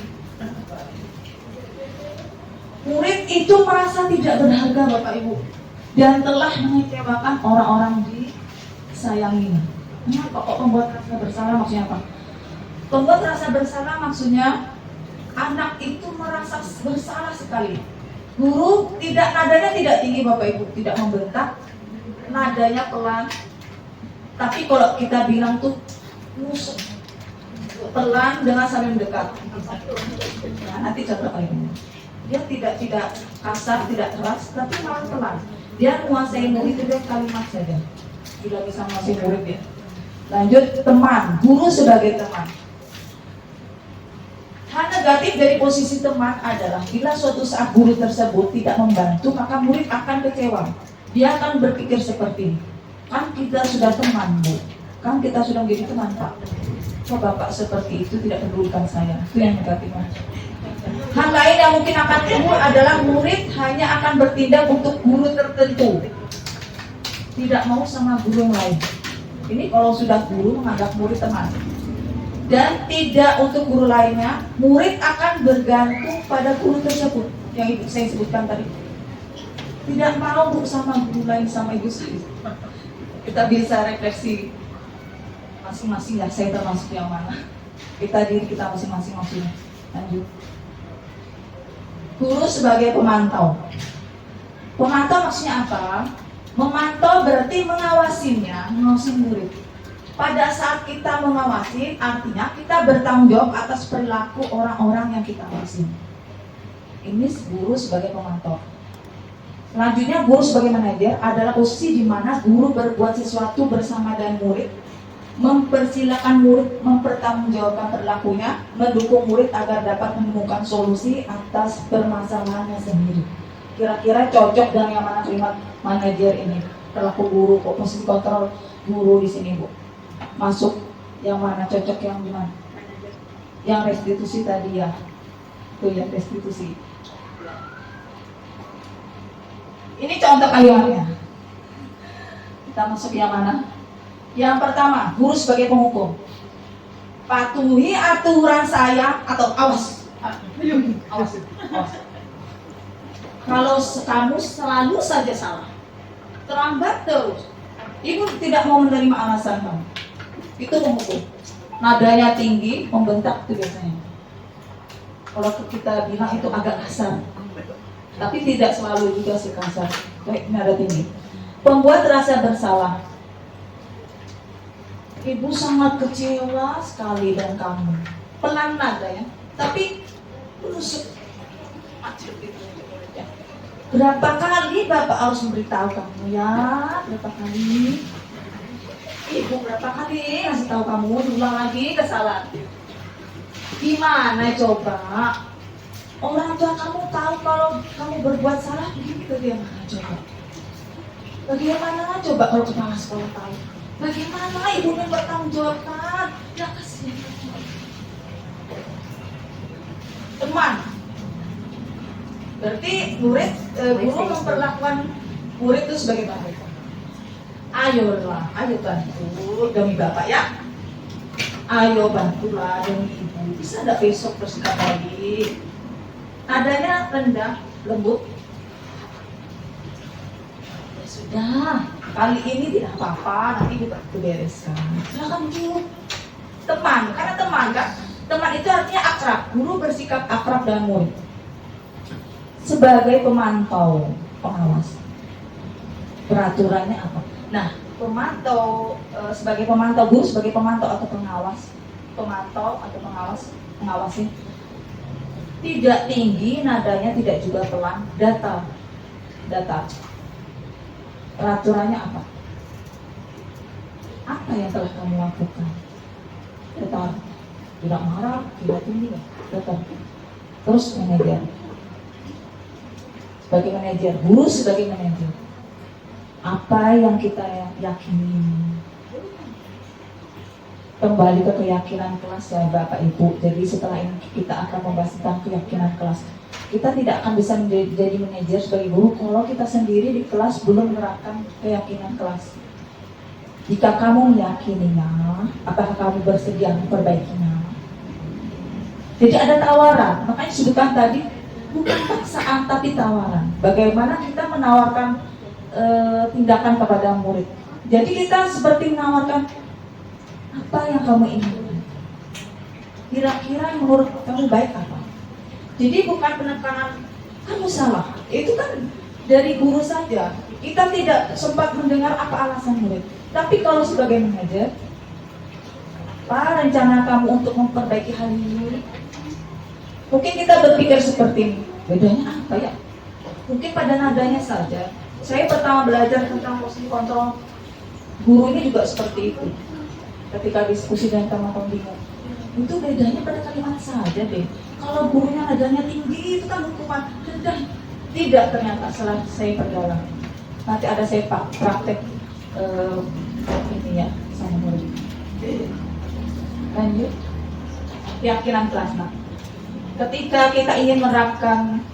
Murid itu merasa tidak berharga Bapak Ibu. dan telah mengecewakan orang-orang disayanginya. Kenapa kok membuat rasa bersalah, maksudnya apa? Membuat rasa bersalah maksudnya anak itu merasa bersalah sekali. Guru tidak, nadanya tidak tinggi Bapak Ibu, tidak membentak, nadanya pelan. Tapi kalau kita bilang tuh nusuk, pelan dengan sambil mendekat. Nah, nanti contoh kayak ini. Dia tidak kasar, tidak keras, tapi malah pelan. Dia menguasai murid itu dengan kalimat saja. Sudah bisa menguasai murid ya. Lanjut, teman, guru sebagai teman. Hal negatif dari posisi teman adalah bila suatu saat guru tersebut tidak membantu, maka murid akan kecewa. Dia akan berpikir seperti ini, kan kita sudah teman Bu, kan kita sudah menjadi teman Pak, kok Bapak seperti itu tidak pedulikan saya. Itu yang negatif. Hal lain yang mungkin akan timbul adalah murid hanya akan bertindak untuk guru tertentu, tidak mau sama guru yang lain. Ini kalau sudah guru menganggap murid teman, dan tidak untuk guru lainnya, murid akan bergantung pada guru tersebut yang ibu saya sebutkan tadi. Tidak mau Bu sama guru lain, sama ibu saya. Kita bisa refleksi masing-masing ya, saya termasuk yang mana. Kita diri kita masing-masing maksudnya. Lanjut. Guru sebagai pemantau. Pemantau maksudnya apa? Memantau berarti mengawasinya, mengawasi murid. Pada saat kita mengawasi, artinya kita bertanggung jawab atas perilaku orang-orang yang kita awasi. Ini guru sebagai pemantau. Selanjutnya, guru sebagai manajer adalah posisi di mana guru berbuat sesuatu bersama dengan murid, mempersilakan murid mempertanggungjawabkan perilakunya, mendukung murid agar dapat menemukan solusi atas permasalahannya sendiri. Kira-kira cocok dengan yang mana kalimat manajer ini? Perilaku guru, posisi kontrol guru di sini Bu. Masuk yang mana, cocok yang di mana? Yang restitusi tadi ya. Tuh ya, restitusi. Ini contoh kalimatnya. Kita masuk yang mana? Yang pertama, guru sebagai penghukum. Patuhi aturan saya atau awas. Awas. Kalau kamu selalu saja salah, terlambat terus, ibu tidak mau menerima alasan kamu. Itu penghukum. Nadanya tinggi, membentak itu biasanya. Kalau kita bilang itu agak kasar, tapi tidak selalu juga sih kasar. Baik, nada tinggi. Pembuat rasa bersalah. Ibu sangat kecewa sekali dan kamu. Pelan nada ya, tapi menusuk. Berapa kali Bapak harus memberitahu kamu ya? Berapa kali? Ibu berapa kali ngasih tahu kamu, diulang lagi kesalahan. Gimana coba? Orang tua kamu tahu kalau kamu berbuat salah begini, bagaimana coba? Bagaimana coba kalau kepala sekolah tahu? Bagaimana ibunya bertanggung jawabkan? Ya kasihan. Teman. Berarti murid, guru memperlakukan murid itu sebagai bapak. Ayolah, ayo bantu demi bapak ya. Ayo bantulah demi ibu. Bisa enggak besok bersikap lagi? Nadanya rendah, lembut. Ya sudah, kali ini tidak apa-apa, nanti kita bereskan. Silakan Bu. Teman, karena teman kan? Teman itu artinya akrab. Guru bersikap akrab dengan murid. Sebagai pemantau, pengawas. Peraturannya apa? Nah, pemantau sebagai pemantau, guru sebagai pemantau atau pengawas, pemantau atau pengawas, mengawasi. Tidak tinggi, nadanya tidak juga pelan. Data. Peraturannya apa? Apa yang telah kamu lakukan? Datar. Tidak marah, tidak tinggi, datar. Terus manajer. Sebagai manajer, guru sebagai manajer. Apa yang kita yakini? Kembali ke keyakinan kelas ya Bapak Ibu. Jadi setelah ini kita akan membahas tentang keyakinan kelas. Kita tidak akan bisa menjadi manajer sebagai guru kalau kita sendiri di kelas belum menerapkan keyakinan kelas. Jika kamu meyakininya, apakah kamu bersedia memperbaikinya? Jadi ada tawaran. Makanya sebutkan tadi bukan paksaan tapi tawaran. Bagaimana kita menawarkan tindakan kepada murid. Jadi kita seperti menawarkan apa yang kamu inginkan. Kira-kira yang menurut kamu baik apa? Jadi bukan penekanan kamu salah. Itu kan dari guru saja. Kita tidak sempat mendengar apa alasan murid. Tapi kalau sebagai mengajar, apa rencana kamu untuk memperbaiki hal ini? Mungkin kita berpikir seperti ini. Bedanya apa ya? Mungkin pada nadanya saja. Saya pertama belajar tentang posisi kontrol guru ini juga seperti itu. Ketika diskusi dengan teman-teman bingung, itu bedanya pada kalimat saja deh. Kalau gurunya nadanya tinggi itu kan hukuman rendah. Tidak, ternyata setelah saya perdalam. Nanti ada saya praktek ini ya sama murid. Lanjut. Keyakinan kelas. Nah, ketika kita ingin menerapkan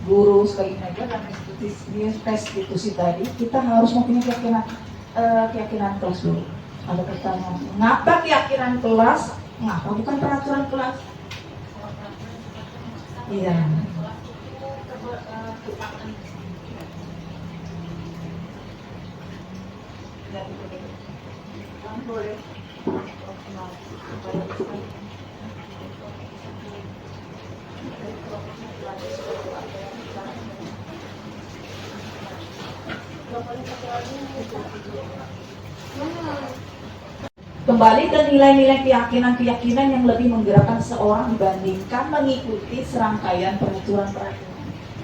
guru sebagai mengajar dan restitusi tadi, kita harus mempunyai keyakinan kelas dulu. Ada pertanyaan, mengapa keyakinan kelas? Mengapa bukan peraturan kelas? Iya. Kembali ke nilai-nilai keyakinan yang lebih menggerakkan seorang dibandingkan mengikuti serangkaian peraturan-peraturan.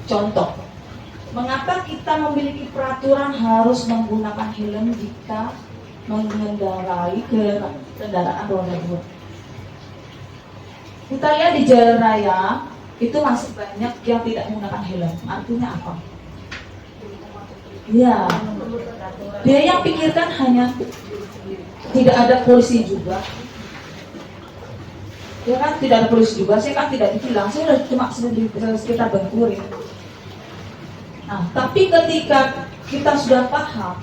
Contoh, mengapa kita memiliki peraturan harus menggunakan helm jika mengendarai kendaraan roda 2? Kita lihat di jalan raya, itu masih banyak yang tidak menggunakan helm. Artinya apa? Ya, dia yang pikirkan hanya tidak ada polisi juga. Ya kan, tidak ada polisi juga. Saya kan tidak ditilang, saya udah cuma sekitar Bengkulu. Nah, tapi ketika kita sudah paham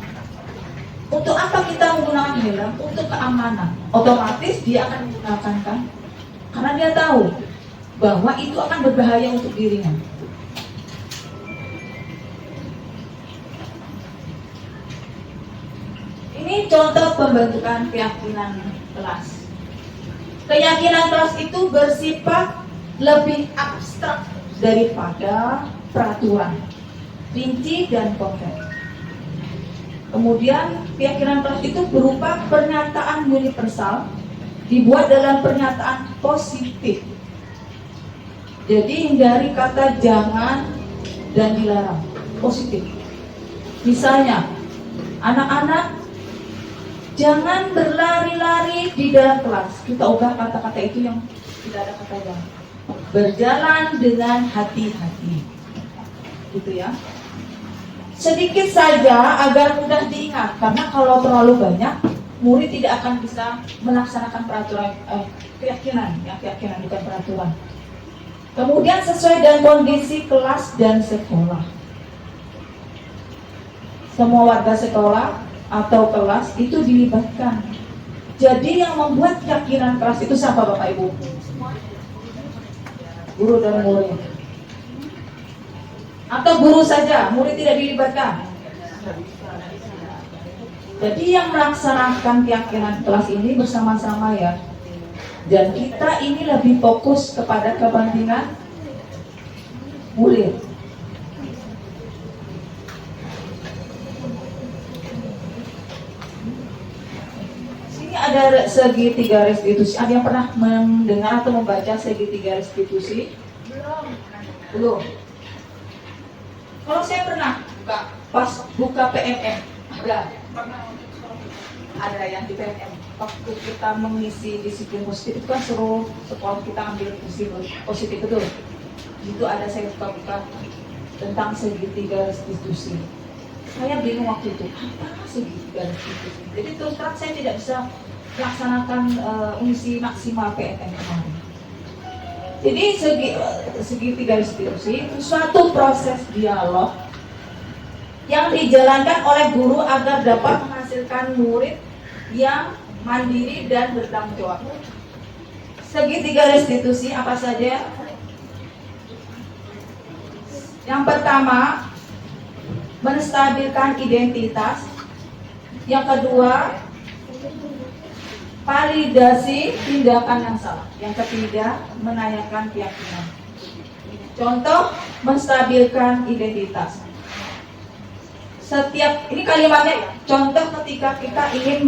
untuk apa kita menggunakan helm, untuk keamanan, otomatis dia akan menggunakan kan, karena dia tahu bahwa itu akan berbahaya untuk dirinya. Ini contoh pembentukan keyakinan kelas. Keyakinan kelas itu bersifat lebih abstrak daripada peraturan, rinci dan konkret. Kemudian keyakinan kelas itu berupa pernyataan universal, dibuat dalam pernyataan positif. Jadi hindari kata jangan dan dilarang, positif. Misalnya, anak-anak jangan berlari-lari di dalam kelas. Kita ubah kata-kata itu yang tidak ada kata jangan. Berjalan dengan hati-hati. Gitu ya. Sedikit saja agar mudah diingat. Karena kalau terlalu banyak, murid tidak akan bisa melaksanakan peraturan keyakinan, ya, keyakinan bukan peraturan. Kemudian sesuai dengan kondisi kelas dan sekolah. Semua warga sekolah atau kelas itu dilibatkan. Jadi yang membuat keyakinan kelas itu siapa Bapak Ibu? Guru dan murid. Atau guru saja, murid tidak dilibatkan. Jadi yang melaksanakan keyakinan kelas ini bersama-sama ya. Dan kita ini lebih fokus kepada kepentingan murid. Ada segitiga restitusi. Ada yang pernah mendengar atau membaca segitiga restitusi? Belum. Kalau saya pernah pas buka PMM, ada yang di PMM. Waktu kita mengisi disiplin positif itu kan suruh sekolah kita ambil disiplin positif betul. Itu ada saya buka tentang segitiga restitusi. Saya bingung waktu itu, apa segitiga restitusi? Jadi terus terang saya tidak bisa melaksanakan misi maksimal PNM kemarin. Jadi segitiga restitusi itu suatu proses dialog yang dijalankan oleh guru agar dapat menghasilkan murid yang mandiri dan bertanggung jawab. Segitiga restitusi apa saja? Yang pertama, menstabilkan identitas. Yang kedua, validasi tindakan yang salah. Yang ketiga, menanyakan keyakinan. Contoh, menstabilkan identitas. Setiap, ini kalimatnya ya, contoh ketika kita ingin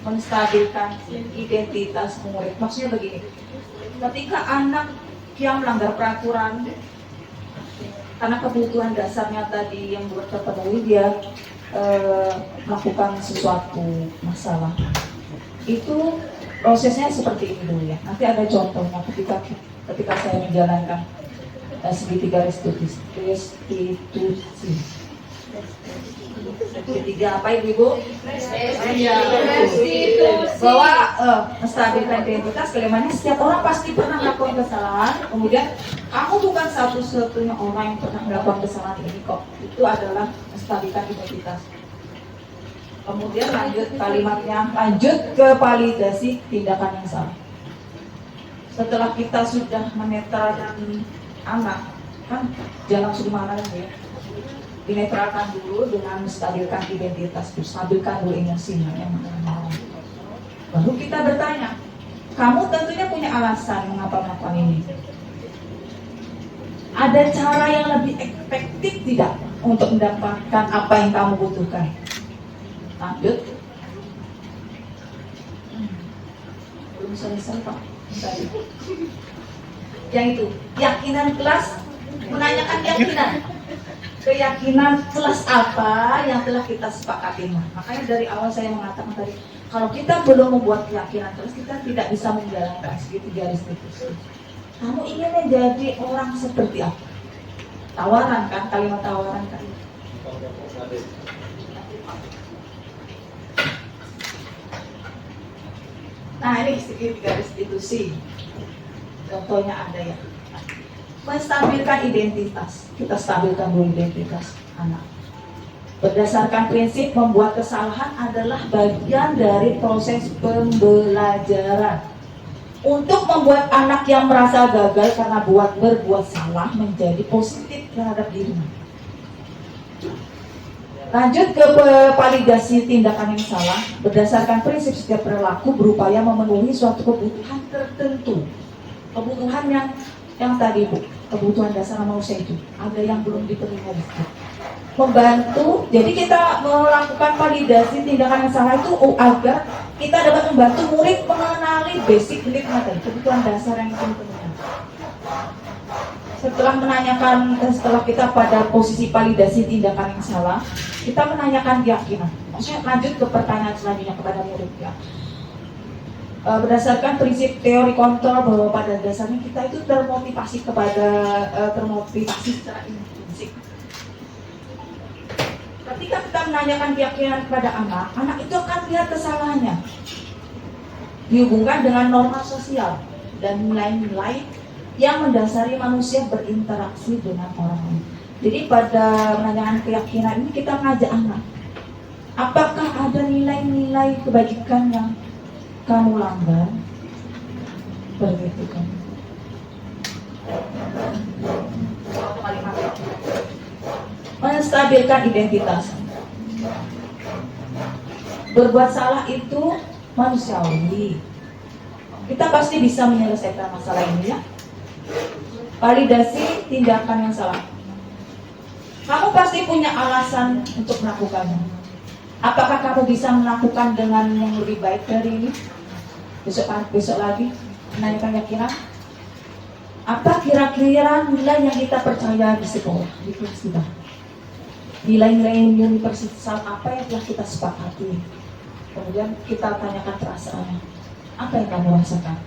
menstabilkan identitas murid. Maksudnya begini, ketika anak yang melanggar peraturan, karena kebutuhan dasarnya tadi yang belum terpenuhi, dia melakukan sesuatu masalah, itu prosesnya seperti ini dulu ya. Nanti ada contohnya ketika saya menjalankan segitiga restitusi. Segitiga apa ibu? Bahwa menstabilkan identitas, kalimatnya setiap orang pasti pernah melakukan kesalahan. Kemudian kamu bukan satu-satunya orang yang pernah melakukan kesalahan ini kok. Itu adalah menstabilkan identitas. Kemudian lanjut kalimatnya, lanjut ke validasi tindakan yang salah. Setelah kita sudah menetralkan anak, kan jangan langsung mana ya, dinetralkan dulu dengan menstabilkan identitas, stabilkan dulu emosinya yang mana. Baru kita bertanya, kamu tentunya punya alasan mengapa melakukan ini. Ada cara yang lebih efektif tidak untuk mendapatkan apa yang kamu butuhkan? Lanjut. Belum selesai Pak. Tadi. Yang itu, keyakinan kelas, menanyakan keyakinan. Keyakinan kelas apa yang telah kita sepakati. Makanya dari awal saya mengatakan tadi, kalau kita belum membuat keyakinan kelas, kita tidak bisa menjalankan segitiga restitusi. Kamu ingin menjadi orang seperti apa? Tawaran kan, kalimat tawaran kan. Nah ini segitiga restitusi. Contohnya ada ya. Menstabilkan identitas. Kita stabilkan dulu identitas anak. Berdasarkan prinsip membuat kesalahan adalah bagian dari proses pembelajaran. Untuk membuat anak yang merasa gagal karena berbuat salah menjadi positif terhadap dirinya. Lanjut ke validasi tindakan yang salah. Berdasarkan prinsip setiap perilaku berupaya memenuhi suatu kebutuhan tertentu. Kebutuhan yang tadi Bu, kebutuhan dasar manusia itu ada yang belum dipenuhi lagi. Membantu, jadi kita melakukan validasi tindakan yang salah itu agar kita dapat membantu murid mengenali basic need materi, kebutuhan dasar yang dipenuhi. Setelah kita pada posisi validasi tindakan yang salah, kita menanyakan keyakinan. Maksudnya lanjut ke pertanyaan selanjutnya kepada murid ya. Berdasarkan prinsip teori kontrol bahwa pada dasarnya kita itu termotivasi secara intrinsik. Ketika kita menanyakan keyakinan kepada anak itu akan lihat kesalahannya. Dihubungkan dengan norma sosial dan nilai-nilai yang mendasari manusia berinteraksi dengan orang lain. Jadi pada menanyakan keyakinan ini kita ngajak anak. Apakah ada nilai-nilai kebajikan yang kamu langgar? Begitu kan. Menstabilkan identitas. Berbuat salah itu manusiawi. Kita pasti bisa menyelesaikan masalah ini ya. Validasi tindakan yang salah. Kamu pasti punya alasan untuk melakukannya. Apakah kamu bisa melakukan dengan yang lebih baik dari ini? Besok lagi menanyakan keyakinan. Apa kira-kira nilai yang kita percaya di sekolah, di kelas kita? Nilai-nilai universal apa yang telah kita sepakati? Kemudian kita tanyakan perasaannya. Apa yang kamu rasakan?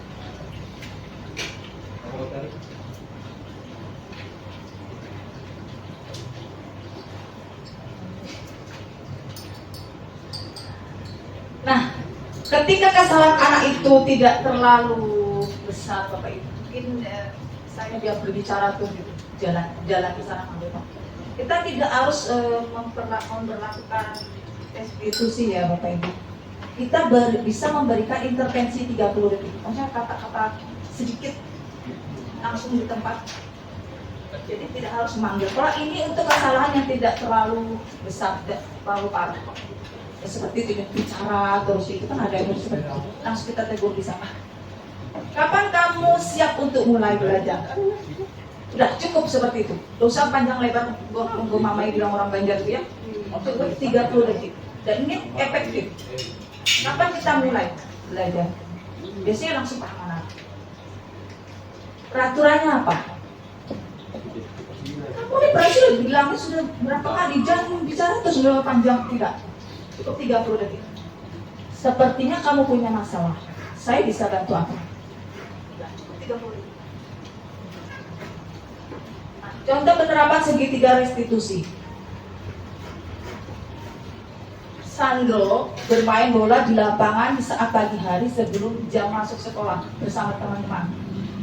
Nah, ketika kesalahan anak itu tidak terlalu besar, Bapak Ibu, mungkin saya biar berbicara tuh gitu, jalan ke sana Pak. Kita tidak harus memperlakukan restitusi ya Bapak Ibu. Kita bisa memberikan intervensi 30 detik. Maksudnya kata-kata sedikit langsung di tempat. Jadi tidak harus memanggil. Kalau ini untuk kesalahan yang tidak terlalu besar, tidak terlalu parah. Ya, seperti itu bicara terus itu kan ada yang seperti itu. Langsung kita tegur di sana. Kapan kamu siap untuk mulai belajar? Udah cukup seperti itu. Dosa panjang lebar gua mamai bilang orang Banjar itu ya. Cukup 30 detik. Dan ini efektif. Kapan kita mulai belajar? Biasanya langsung paham anak. Peraturannya apa? Kamu ini berarti sudah bilangnya sudah berapa kali jangan bicara terus sudah panjang, tidak. Cukup 30 detik. Sepertinya kamu punya masalah. Saya bisa bantu apa? Cukup 30 detik. Nah, contoh penerapan segitiga restitusi. Sandro bermain bola di lapangan di saat pagi hari sebelum jam masuk sekolah bersama teman-teman.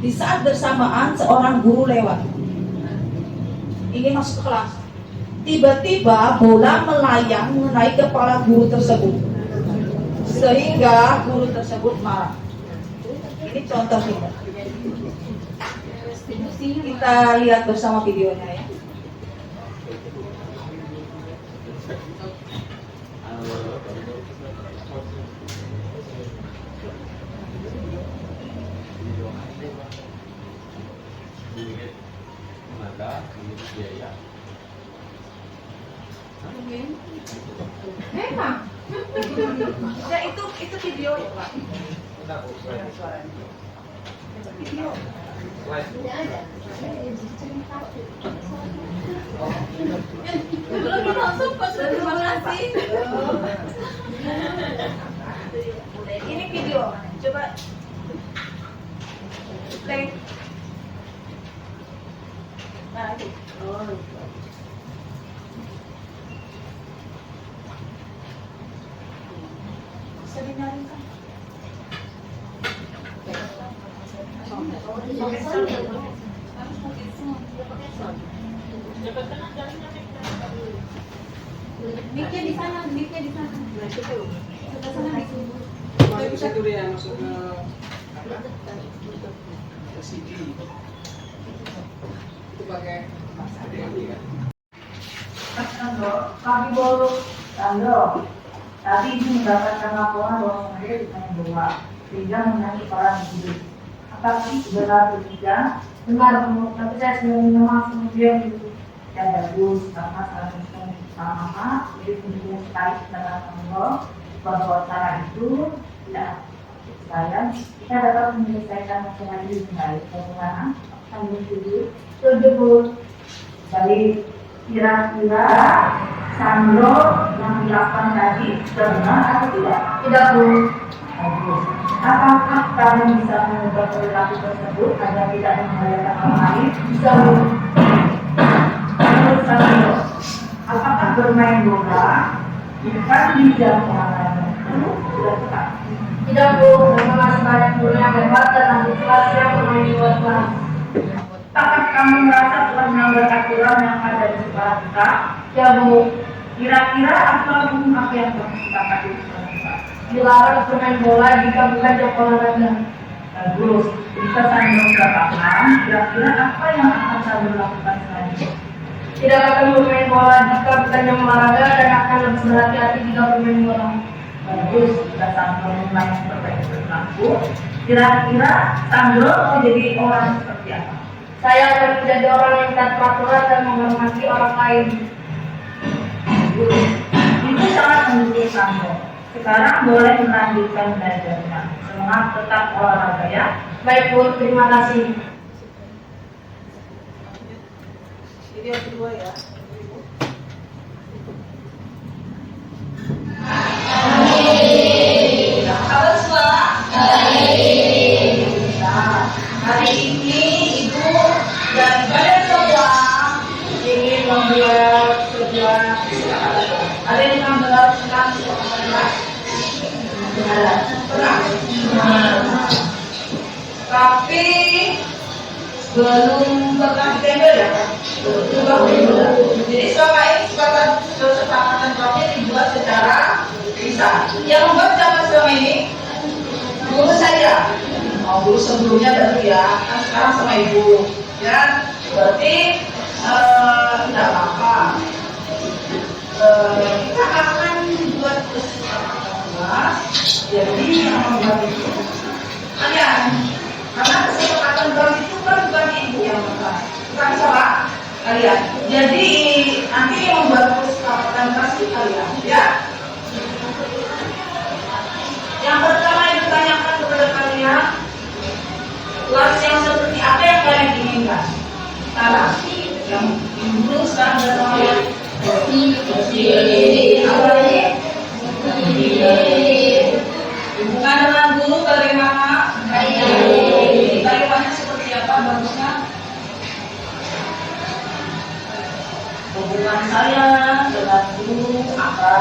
Di saat bersamaan seorang guru lewat. Ini masuk kelas. Tiba-tiba bola melayang mengenai kepala guru tersebut. Sehingga guru tersebut marah. Ini contoh kita. Kita lihat bersama videonya ya. Memang. Ya itu video ya Pak. Video. Belum langsung Pak, terima kasih. Ini video. Coba play. Nah, itu. Bisa dinyalakan. Mic-nya di sana, mic-nya di sana. Sebelah sana di sini. Masuk bisa dulu ya, masuk ke CD. Itu pakai Kami baru Sandro. Tadi ibu mendapatkan laporan bahwa saya ditanya bahwa sehingga menyanyi orang hidup. Apakah benar atau tidak? Benar, tapi saya sudah minta maaf kemudian yang bagus karena saya sama jadi tentunya sekali dengan Allah bahwa cara itu tidak saya kita dapat menyelesaikan masalah ini dengan baik. Bagaimana? Kami setuju. Jadi kira-kira Sandro yang dilakukan tadi benar atau tidak? Tidak, Bu. Bagus. Apakah kamu bisa mengubah perilaku tersebut agar tidak membahayakan orang lain? Bisa, Bu. Menurut Sandro, apakah bermain bola bukan di jam olahraga? Sudah tepat. Tidak, Bu. Memang masih banyak guru yang hebat dan ahli kelas yang bermain di luar kelas. Apakah kamu merasa telah melanggar aturan yang ada di sekolah kita? Ya, Bu. Kira-kira apa yang kamu sepakati di sekolah kita? Dilarang bermain bola jika bukan jam olahraga. Bagus. Jika Sandro sudah paham, kira-kira apa yang akan Sandro lakukan selanjutnya? Tidak akan bermain bola jika bukan jam olahraga dan akan lebih berhati-hati jika bermain bola. Bagus. Jika Sandro mulai memperbaiki perilaku, kira-kira Sandro mau jadi orang seperti apa? Saya akan menjadi orang yang taat peraturan dan menghormati orang lain. Itu sangat mendukung Sandro. Sekarang boleh melanjutkan belajarnya. Semangat tetap olahraga ya. Baik, Bu, terima kasih. Video kedua ya. Halo semua. Hari ini Ibu dan kalian semua ingin membuat sebuah kesepakatan. Ada yang membuat kesepakatan? Tapi belum pernah ditempel ya? Jadi selama ini kesepakatan kami dibuat secara lisan. Yang membuat siapa selama ini? Guru saya. Guru sebelumnya baru ya, kan sekarang sama Ibu. Ya, Berarti tidak apa-apa. Kita akan buat kesepakatan luas. Jadi yang membuat itu kalian, karena kesepakatan luas itu kan bukan ibu yang membuat, bukan salah kalian. Jadi nanti yang membuat kesepakatan luas itu kalian, ya. Yang pertama yang ditanyakan kepada kalian, kelas yang seperti apa yang kalian inginkan? Salah. Yang ibu sekarang bertanya, apa lagi? Hubungan dengan guru bagaimana? Kalimatnya seperti apa bagusnya? Hubungan saya dengan guru apa?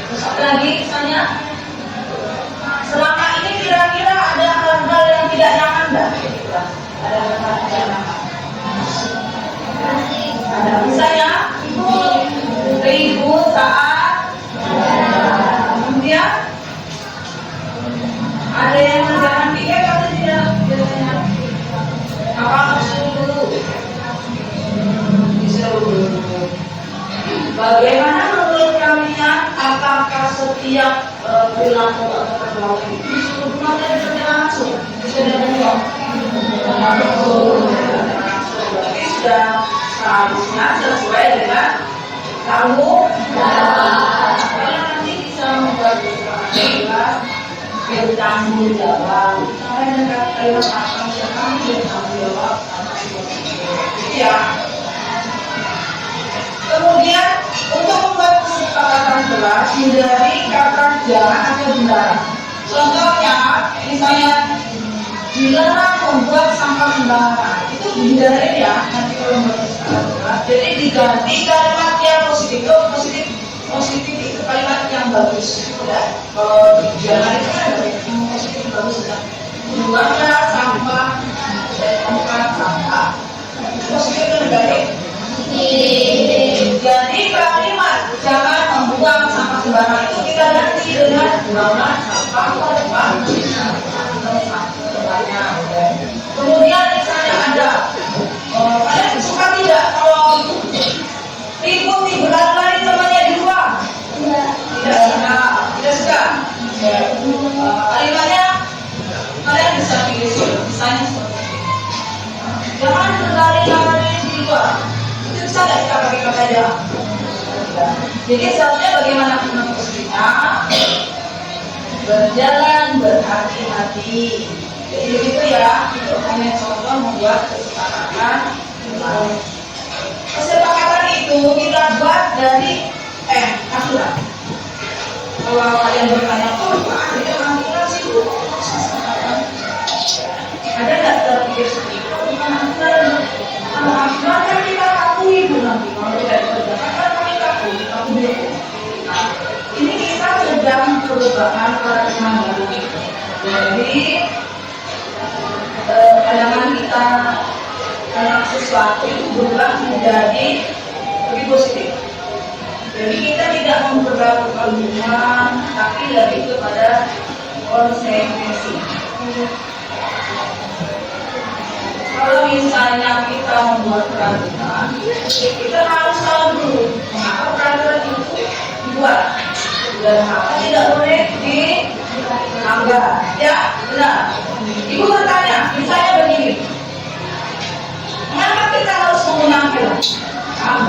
Terus apa lagi misalnya? Selama ini kira-kira ada hal-hal yang tidak nyaman enggak? Ada hal-hal tidak nyaman. Ada misalnya ribut saat kemudian ada yang mengerjakan tiket atau tidak biasanya? Apa disuruh dulu? Disuruh dulu. Bagaimana menurut kalian? Apakah setiap perilaku atau perlakuan itu disuruh dulu atau dikerjakan langsung? Sudah belum? Berarti sudah seharusnya sesuai dengan kamu. Kalian nanti bisa membuat bertanggung jawab. Sampai dengan kalimat akan kamu bertanggung jawab atas itu ya. Kemudian untuk membuat kesepakatan kelas hindari kata jangan atau dilarang. Contohnya misalnya dilarang membuat sampah sembarangan, itu dihindari ya nanti kalau membuat kesepakatan kelas. Jadi diganti kalimat yang positif itu kalimat yang bagus. Ya. Kalau jangan itu kan ada yang positif bagus ya. Buanglah sampah dan tempat sampah. Positif itu baik. Jadi kalimat jangan membuang sampah sembarangan itu kita ganti dengan buanglah sampah tempat tempatnya. Kemudian misalnya ada kalian suka tidak kalau ribut di bulan lain temannya di luar? Tidak suka. Kalimatnya kalian bisa pilih misalnya seperti ini. Jangan berlari-lari di luar. Itu bisa nggak kita pakai kata aja? Jadi seharusnya bagaimana menurutnya? Berjalan berhati-hati. Jadi begitu ya. Itu hanya contoh membuat kesepakatan. Kesepakatan itu kita buat dari aturan. Kalau kalian bertanya, ada aturan sih bu? Ada nggak terpikir seperti itu? Bukan aturan. Kalau aturan kan kita akui bu nanti. Kalau tidak dikerjakan kan kami akui. Ini kita sedang perubahan paradigma baru. Jadi pandangan kita tentang sesuatu itu berubah menjadi lebih positif. Jadi kita tidak memperlakukan hubungan, tapi lebih kepada konsekuensi. Kalau misalnya kita membuat peraturan, kita harus tahu dulu mengapa peraturan itu dibuat dan mengapa tidak boleh dilanggar. Ya, benar. Ibu bertanya, misalnya begini. Mengapa kita harus menggunakan helm?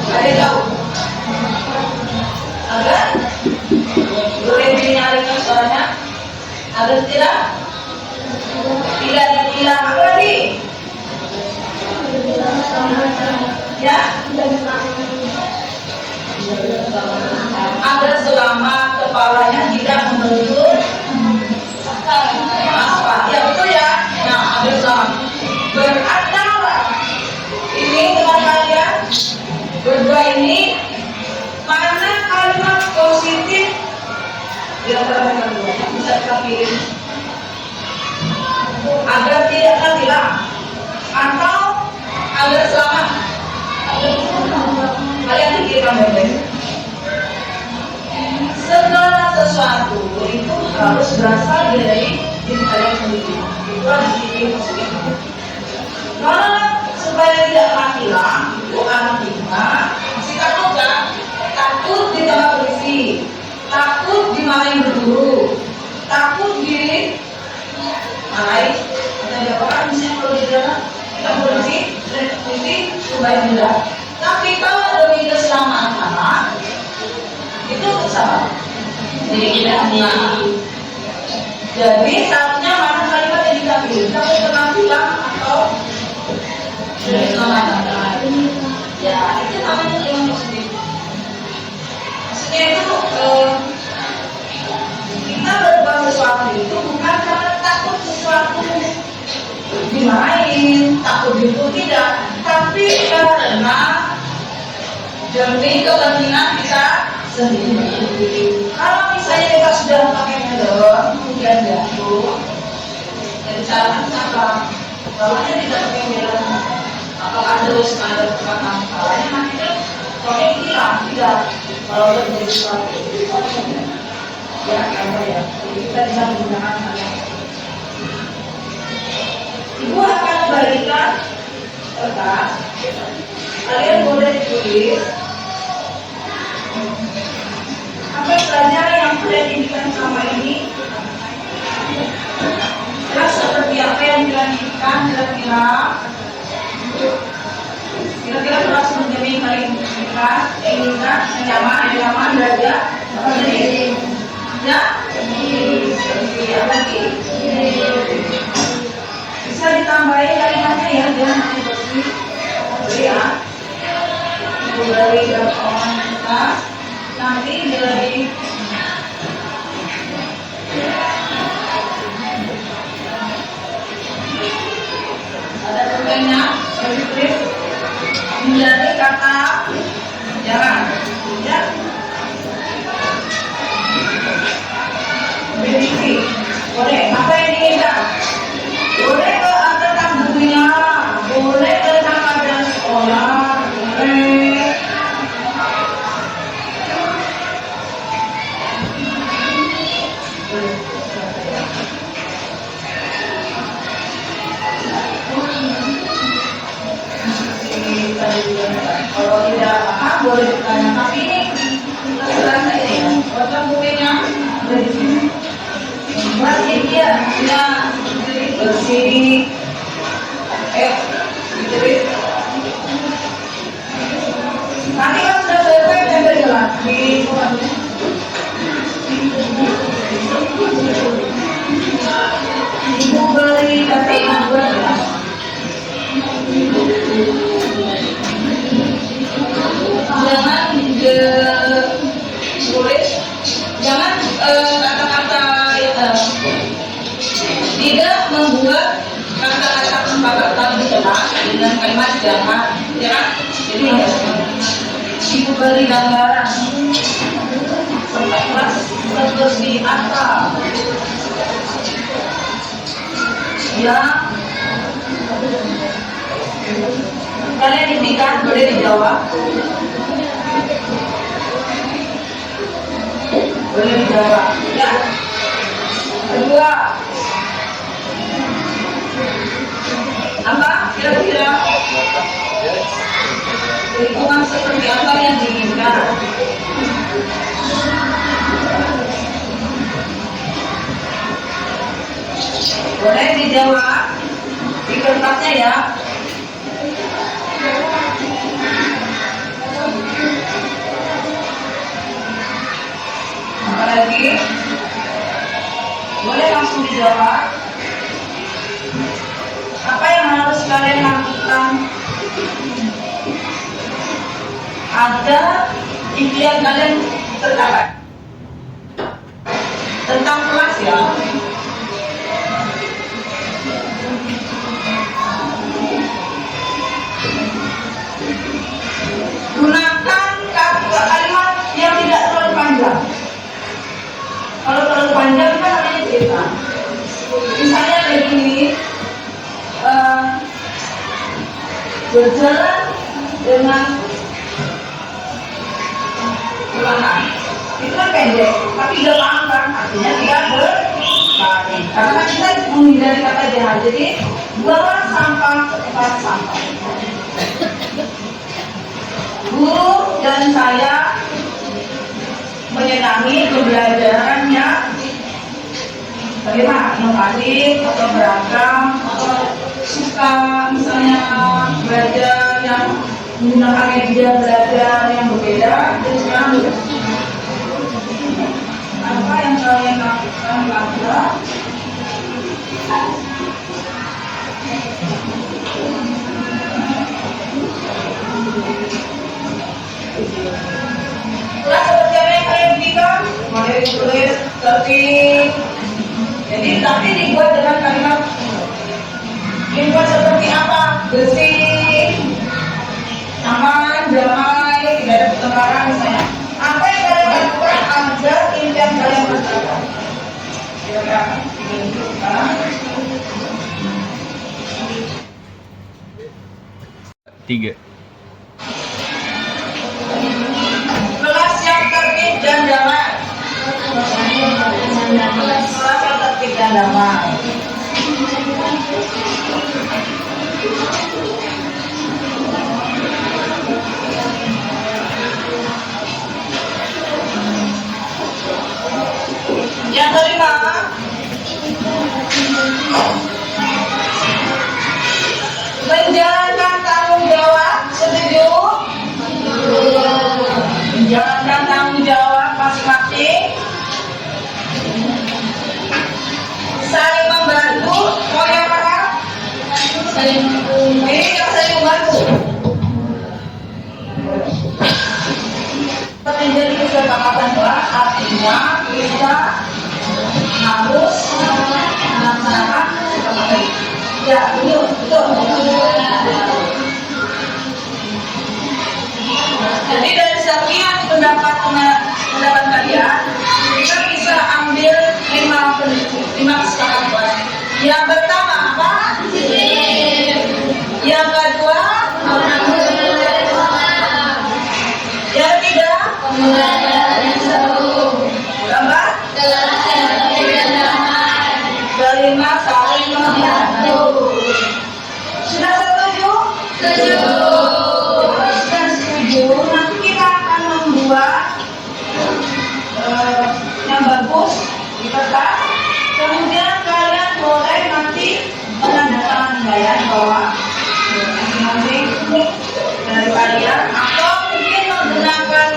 Agar ada tahu agar boleh dinyalakan suaranya agar tidak ditilang apa lagi ya agar selama kepalanya tidak membentur aspal ya betul ya. Nah agar selama berantara ini dengan kalian berdua ini mana kalimat positif di antara mereka dua bisa kita pilih agar tidak terhilang atau agar selamat. Kalian pikirkan baik-baik. Segala sesuatu itu harus berasal dari diri kalian sendiri. Itu harus dipilih positif. Hai, kita jawab misalnya kalau di dalam kita berhenti supaya tidak. Tapi kalau ada meja selama itu salah. Jadi kita jadi saatnya mana kalimat yang kita pilih? Kita mau penampilan atau keselamatan? Ya, itu namanya yang positif. Maksudnya itu kita berbuat sesuatu itu bukan karena takut sesuatu dimain, takut itu tidak, tapi karena demi kepentingan kita sendiri. Kalau misalnya kita sudah pakai helm, kemudian jatuh, jadi caranya apa? Bawahnya tidak pakai helm, apakah terus ada kekuatan kepalanya? Nanti kan kalau hilang, tidak. Kalau terjadi sesuatu, ya apa ya? Kita bisa menggunakan hal yang Ibu akan bagikan kertas. Kalian boleh tulis apa saja yang kalian inginkan selama ini. Terus seperti apa yang kalian inginkan kira-kira terus menjadi kalian inginkan nyaman derajat apa tadi? Ya, apa lagi? Bisa ditambahin kalimatnya ya, jangan nanti bersih. Ya, ibu dari orang kita nanti dari ada tulisannya dari tulis menjadi kata jangan ya. Berdiri boleh apa yang diinginkan? Boleh ke tentang dunia, boleh tentang ada sekolah, boleh. Kalau tidak paham boleh ditanya, tapi ini terserah saya ya. Kalau bukunya ada di sini. Masih dia bersih, ditulis. Nanti kan sudah selesai tempel jelas di ibu beli kata ibu jelas. Jangan tulis, jangan kata-kata tidak membuat kata-kata kesepakatan jelas dengan kalimat jangan, ya kan? Jadi ibu beri gambaran seperti apa yang kalian inginkan, boleh dijawab. Boleh dijawab. Ya. Kedua, apa kira-kira lingkungan seperti apa yang diinginkan? Boleh dijawab di kertasnya ya. Apalagi boleh langsung dijawab. Apa yang harus kalian lakukan agar impian kalian tercapai? Tentang kelas ya. Gunakan kalimat yang tidak terlalu panjang. Kalau terlalu panjang kan namanya cerita. Misalnya kayak gini, berjalan dengan perlahan. Itu kan pendek, tapi gelang kan artinya dia berlari. Karena kan kita menghindari kata jahat, jadi buang sampah ke tempat sampah. Guru dan saya menyenangi pembelajarannya bagaimana inovatif atau beragam atau suka misalnya belajar yang menggunakan media belajar yang berbeda, jadi sekarang apa yang kalian lakukan belajar? Kelas seperti apa yang kalian berikan? Mulai ditulis tertib. Jadi tapi dibuat dengan kalimat dibuat seperti apa? Bersih, aman, damai, tidak ada pertengkaran misalnya. Apa yang kalian lakukan agar impian kalian tercapai? Kira-kira Tiga. kelas yang tertib dan damai. Kelas yang tertib dan damai. Yang kelima, menjalankan tanggung jawab. Setuju? Menjalankan tanggung jawab masing-masing. Saling membantu. Oh yang mana? Ini yang saling membantu. Menjadi kesepakatan kelas artinya kita harus melaksanakan kesepakatan. Ya, betul. Jadi dari sekian pendapat kalian, kita bisa ambil 5 kesepakatan. Yang pertama apa? Yang kedua, yang ketiga, keempat, kelima, saling membantu. Sudah setuju? Sudah setuju. Nanti kita akan membuat yang bagus di kertas. Kemudian kalian boleh nanti menandatangani bayar bahwa masing-masing dari kalian atau mungkin menggunakan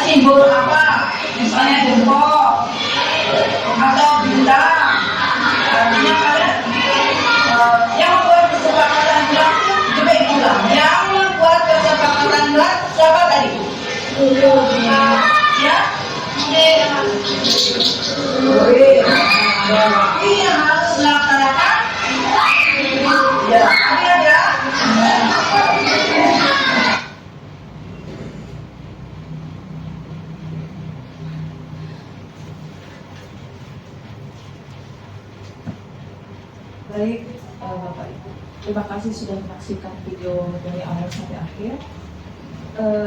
simbol apa, misalnya jempol atau bintang. Artinya kalian yang membuat kesepakatan bulan coba ulang. Yang membuat kesepakatan bulan siapa tadi? Ya? Berarti yang harus melaksanakan ya, ada. Baik, Bapak Ibu. Terima kasih sudah menyaksikan video dari awal sampai akhir.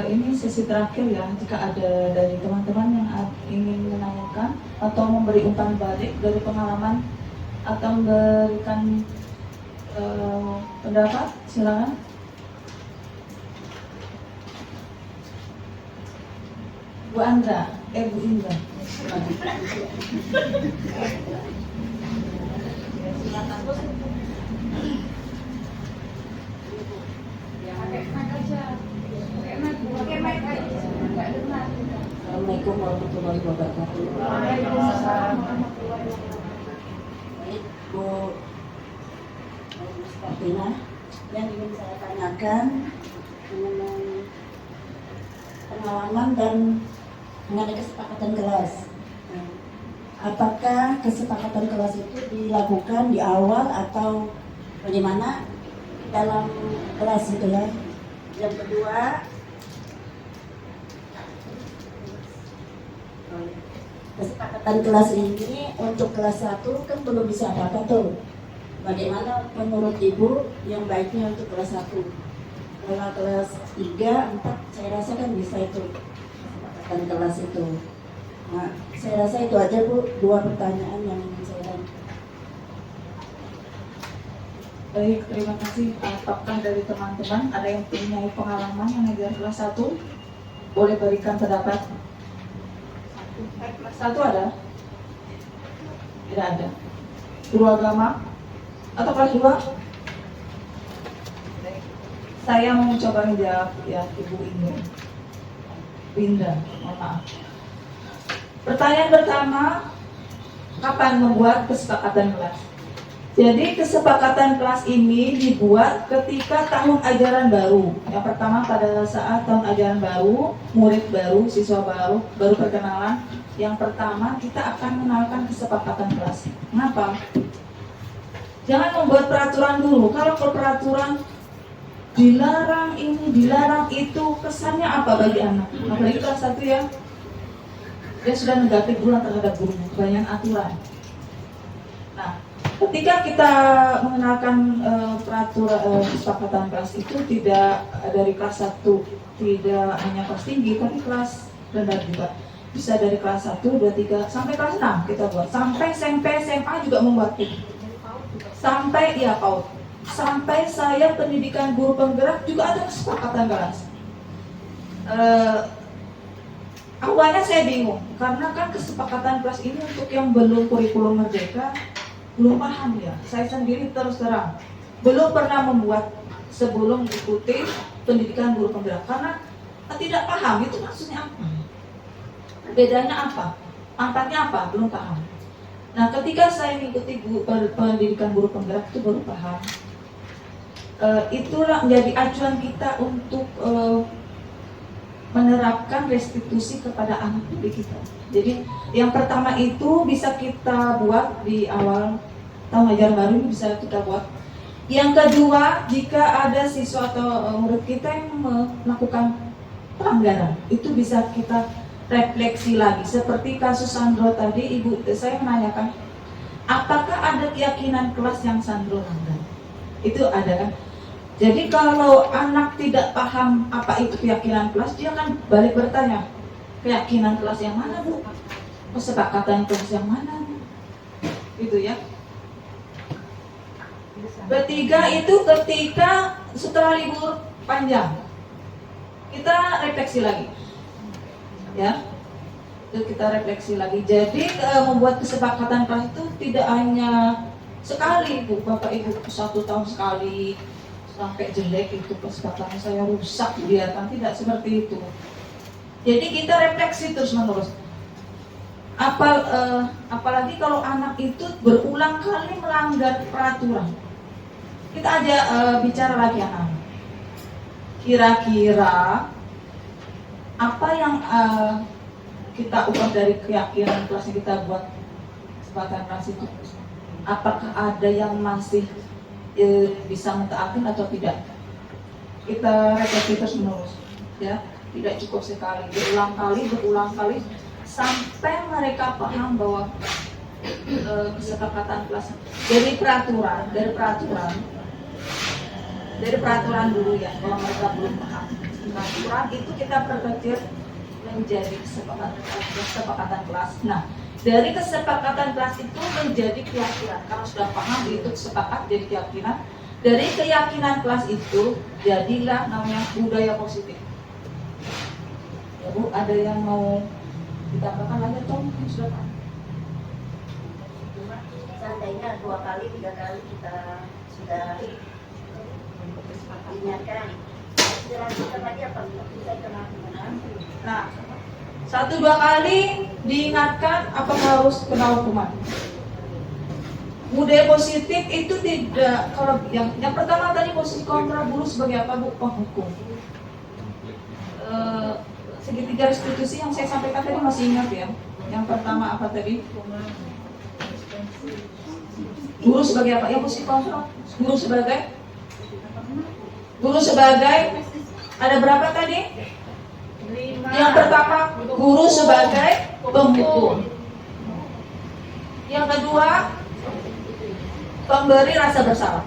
Ini sesi terakhir ya. Jika ada dari teman-teman yang ingin menanyakan atau memberi umpan balik dari pengalaman atau memberikan pendapat, silakan. Bu Andra, Bu Indra. Assalamualaikum warahmatullahi wabarakatuh. Baik, Bu Mustartina, yang ingin saya tanyakan mengenai pengalaman dan mengenai kesepakatan kelas. Apakah kesepakatan kelas itu dilakukan di awal atau bagaimana dalam kelas itu ya? Yang kedua, kesepakatan kelas ini untuk kelas 1 kan belum bisa apa-apa tuh. Bagaimana menurut Ibu yang baiknya untuk kelas 1? Kalau kelas 3, 4 saya rasa kan bisa itu kesepakatan kelas itu. Nah, saya rasa itu aja Bu, 2 pertanyaan yang ingin saya tanya. Baik, terima kasih. Apakah dari teman-teman ada yang punya pengalaman yang ngajar kelas 1? Boleh berikan pendapat. Kelas 1 ada? Tidak ada. guru agama atau kelas 2? Saya mau coba menjawab ya Ibu Indra, mohon maaf. Pertanyaan pertama, kapan membuat kesepakatan kelas? Jadi kesepakatan kelas ini dibuat ketika tahun ajaran baru. Yang pertama pada saat tahun ajaran baru, murid baru, siswa baru perkenalan. Yang pertama kita akan mengenalkan kesepakatan kelas. Kenapa? Jangan membuat peraturan dulu. Kalau peraturan dilarang ini, dilarang itu, kesannya apa bagi anak? Apalagi kelas 1 ya, dia sudah negatif duluan terhadap gurunya, kebanyakan aturan. Nah, ketika kita mengenalkan peraturan kesepakatan kelas itu tidak dari kelas 1, tidak hanya kelas tinggi, tapi kelas rendah juga. Bisa dari kelas 1, 2, 3, sampai kelas 6 kita buat. Sampai SMP, SMA juga membuat itu. Sampai ya PAUD. Sampai saya pendidikan guru penggerak juga ada kesepakatan kelas. Awalnya saya bingung, karena kan kesepakatan kelas ini untuk yang belum kurikulum merdeka, belum paham ya. Saya sendiri terus terang belum pernah membuat sebelum ikuti pendidikan guru penggerak, karena tidak paham itu maksudnya apa, bedanya apa, manfaatnya apa, belum paham. Nah, ketika saya mengikuti pendidikan guru penggerak itu baru paham. Itulah menjadi acuan kita untuk menerapkan restitusi kepada anak didik kita. Jadi yang pertama itu bisa kita buat di awal tahun ajaran baru ini, bisa kita buat. Yang kedua, jika ada siswa atau murid kita yang melakukan pelanggaran, itu bisa kita refleksi lagi. Seperti kasus Sandro tadi, Ibu saya menanyakan, apakah ada keyakinan kelas yang Sandro langgar? Itu ada kan? Jadi kalau anak tidak paham apa itu keyakinan kelas, dia akan balik bertanya, keyakinan kelas yang mana Bu? Kesepakatan kelas yang mana Bu? Gitu ya. Ketiga itu ketika setelah libur panjang, kita refleksi lagi. Ya, itu kita refleksi lagi. Jadi membuat kesepakatan kelas itu tidak hanya sekali Bu, Bapak Ibu, 1 tahun sekali sampai jelek itu kesepakatan saya rusak dia kan, tidak seperti itu. Jadi kita refleksi terus menerus. Apalagi kalau anak itu berulang kali melanggar peraturan, kita aja bicara lagi anak. Kira-kira apa yang kita ubah dari keyakinan kelas yang kita buat kesepakatan kelas itu? Apakah ada yang masih bisa mentaatin atau tidak? Kita refleksi terus menerus, ya, tidak cukup sekali, berulang kali sampai mereka paham bahwa kesepakatan kelas dari peraturan dulu ya. Kalau mereka belum paham peraturan itu, kita perkecil menjadi kesepakatan kelas. Nah, dari kesepakatan kelas itu menjadi keyakinan. Kalau sudah paham itu sepakat jadi keyakinan. Dari keyakinan kelas itu jadilah namanya budaya positif. Ya Bu, ada yang mau ditambahkan lagi atau mungkin sudah paham? Seandainya 2 kali, 3 kali kita sudah ingatkan, dilanjutkan lagi apa? Bisa kenal. Nah, 1-2 kali diingatkan, apa harus kena hukuman? Budaya positif itu tidak, kalau yang pertama tadi posisi kontra guru sebagai apa Bu? Penghukum. Segitiga restitusi yang saya sampaikan tadi masih ingat ya? Yang pertama apa tadi? Guru sebagai apa? Ya posisi kontra. Guru sebagai ada berapa tadi? Yang pertama, guru sebagai penghukum. Yang kedua, pemberi rasa bersalah.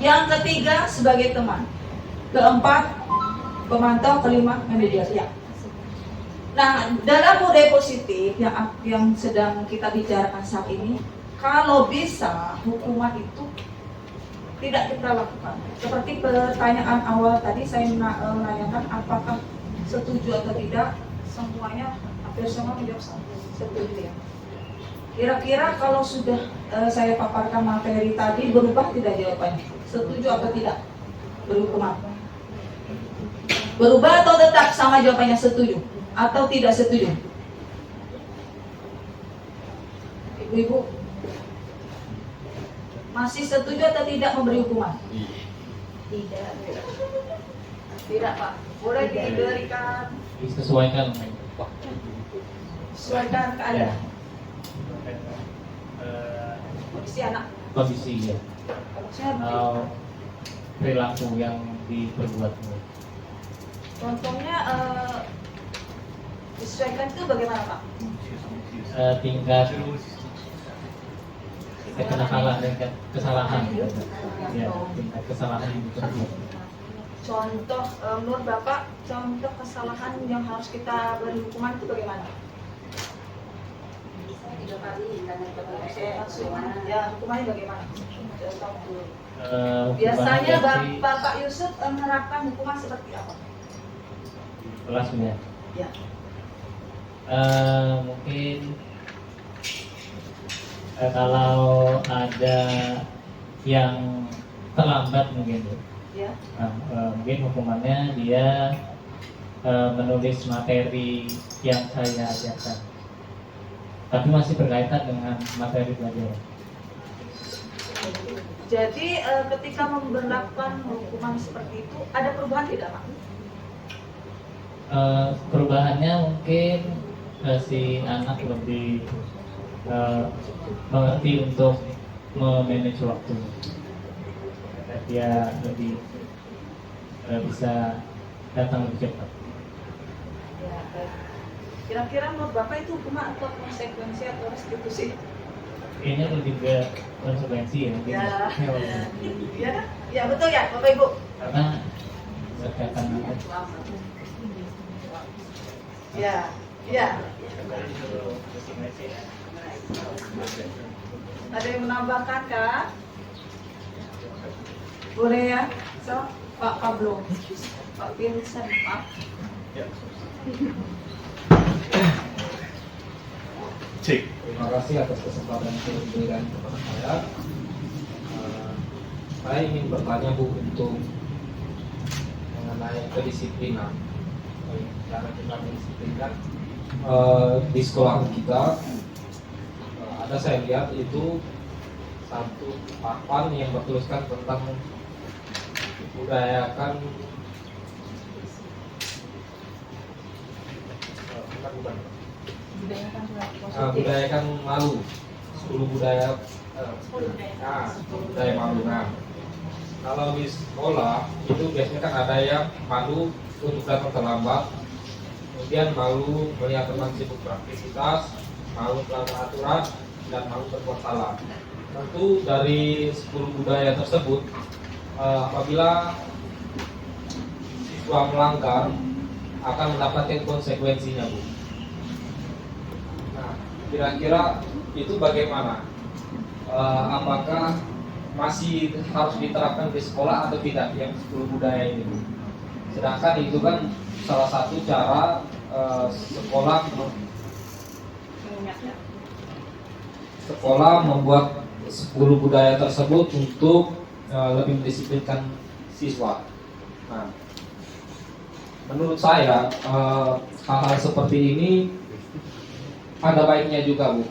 Yang ketiga, sebagai teman. Keempat, pemantau. Kelima, mediasi. Ya. Nah, dalam budaya positif yang sedang kita bicarakan saat ini, kalau bisa hukuman itu tidak kita lakukan. Seperti pertanyaan awal tadi saya menanyakan apakah setuju atau tidak, semuanya hampir semua menjawab setuju ya. Kira-kira kalau sudah saya paparkan materi tadi, berubah tidak jawabannya? Setuju atau tidak? Berhukuman. Berubah atau tetap sama jawabannya setuju? Atau tidak setuju? Ibu-ibu, masih setuju atau tidak memberi hukuman? Tidak. Tidak, Pak. Boleh diberikan Disesuaikan. sesuaikan keadaan kondisi anak. Kondisi ya. Saya Atau perilaku yang diperbuat. contohnya disesuaikan itu bagaimana, Pak? Tingkat kenakalan dan kesalahan. Ya, tingkat kesalahan yang diperbuat. Contoh menurut Bapak, contoh kesalahan yang harus kita beri hukuman itu bagaimana? Ya, hukumannya bagaimana? Biasanya Bapak Yusuf menerapkan hukuman seperti apa? Kelas ya. Ya. Mungkin kalau ada yang terlambat mungkin Ya. mungkin hukumannya dia menulis materi yang saya ajarkan, tapi masih berkaitan dengan materi pelajaran. Jadi ketika memberlakukan hukuman seperti itu ada perubahan tidak, Pak? Perubahannya mungkin si anak lebih mengerti untuk memanage waktu. Dia lebih bisa datang lebih cepat. Ya, baik. Kira-kira menurut Bapak itu hukuman atau konsekuensi atau restitusi? Kayaknya lebih ke konsekuensi ya. mungkin. Ya, Ya, ya, ya betul ya, Bapak Ibu. karena berkaitan dengan Ya, ya. Ada yang menambahkan kah? Boleh ya? So, Pak Pablo, Pak Vincent, Pak. Terima kasih atas kesempatan yang diberikan kepada saya. Saya ingin bertanya Bu untuk mengenai kedisiplinan. Cara kita mendisiplinkan di sekolah kita ada saya lihat itu satu papan yang bertuliskan tentang budayakan budayakan malu 10 budaya 10 budaya malu. Nah, kalau di sekolah itu biasanya kan ada yang malu untuk datang terlambat, kemudian malu melihat teman sibuk beraktivitas, malu melanggar aturan, dan malu berbuat salah. Tentu dari 10 budaya tersebut, apabila siswa melanggar akan mendapatkan konsekuensinya, Bu. Nah, kira-kira itu bagaimana? Apakah masih harus diterapkan di sekolah atau tidak yang 10 budaya ini, Bu? Sedangkan itu kan salah satu cara sekolah membuat 10 budaya tersebut untuk lebih mendisiplinkan siswa. Nah, menurut saya hal-hal seperti ini ada baiknya juga, Bu,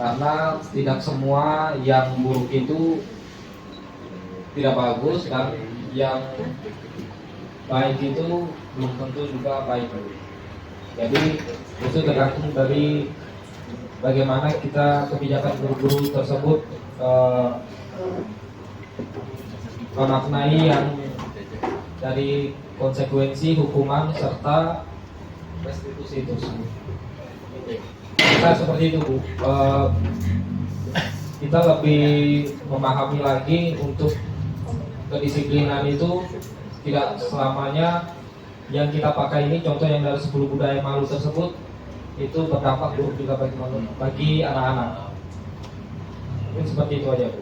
karena tidak semua yang buruk itu tidak bagus dan yang baik itu belum tentu juga baik. Jadi itu tergantung dari bagaimana kita kebijakan guru-guru tersebut memaknai yang dari konsekuensi hukuman serta restitusi tersebut. Kita seperti itu, Bu. Kita lebih memahami lagi untuk kedisiplinan itu tidak selamanya yang kita pakai ini, contoh yang dari 10 budaya malu tersebut itu berdampak buruk juga bagi anak-anak. Mungkin seperti itu aja, Bu.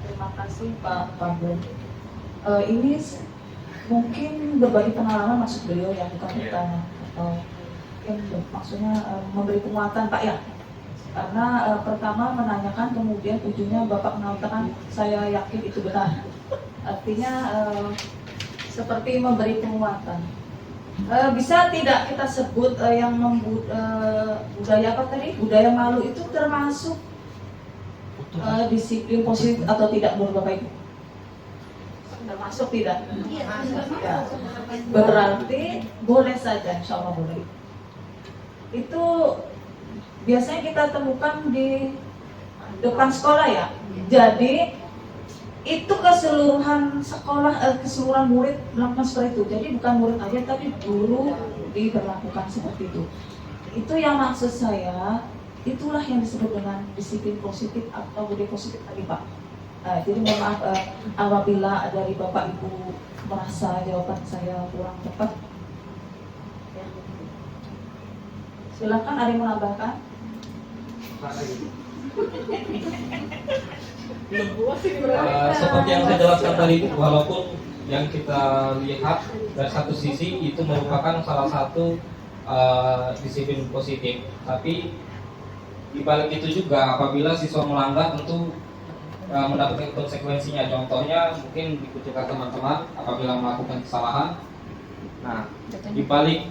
Terima kasih Pak Pablo. Ini mungkin berbagi pengalaman maksud beliau yang bukan bertanya atau maksudnya memberi penguatan Pak ya. Karena pertama menanyakan, kemudian ujungnya Bapak mengatakan saya yakin itu benar. Artinya seperti memberi penguatan. Bisa tidak kita sebut yang budaya apa tadi? Budaya malu itu termasuk disiplin positif atau tidak menurut Bapak Ibu? Termasuk tidak? Ya. Berarti boleh saja, insya Allah boleh. Itu biasanya kita temukan di depan sekolah ya. Jadi itu keseluruhan sekolah, keseluruhan murid melakukan seperti itu. Jadi bukan murid aja, tapi guru diberlakukan seperti itu. Itu yang maksud saya, itulah yang disebut dengan disiplin positif atau budaya positif tadi Pak. Jadi mohon maaf apabila dari Bapak Ibu merasa jawaban saya kurang tepat. Ya. Silakan, ada yang menambahkan? Seperti yang saya jelaskan tadi, walaupun yang kita lihat dari satu sisi itu merupakan salah satu disiplin positif, tapi di balik itu juga apabila siswa melanggar tentu mendapatkan konsekuensinya. Contohnya mungkin dikucilkan teman-teman apabila melakukan kesalahan. Nah, di balik,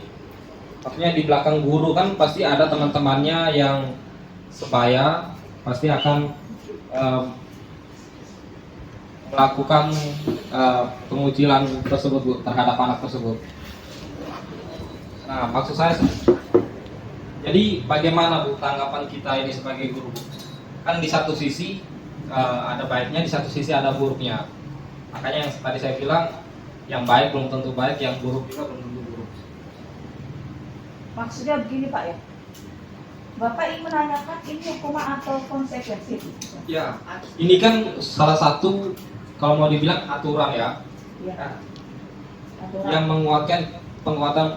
maksudnya di belakang guru kan pasti ada teman-temannya yang sebaya, pasti akan melakukan pengucilan tersebut Bu, terhadap anak tersebut. Nah, maksud saya, jadi bagaimana Bu tanggapan kita ini sebagai guru Bu? Kan di satu sisi ada baiknya, di satu sisi ada buruknya. Makanya yang tadi saya bilang, yang baik belum tentu baik, yang buruk juga belum tentu buruk. Maksudnya begini Pak ya, Bapak ingin menanyakan ini hukuman atau konsekuensi? Ya, ini kan salah satu, kalau mau dibilang aturan ya, Ya. yang penguatan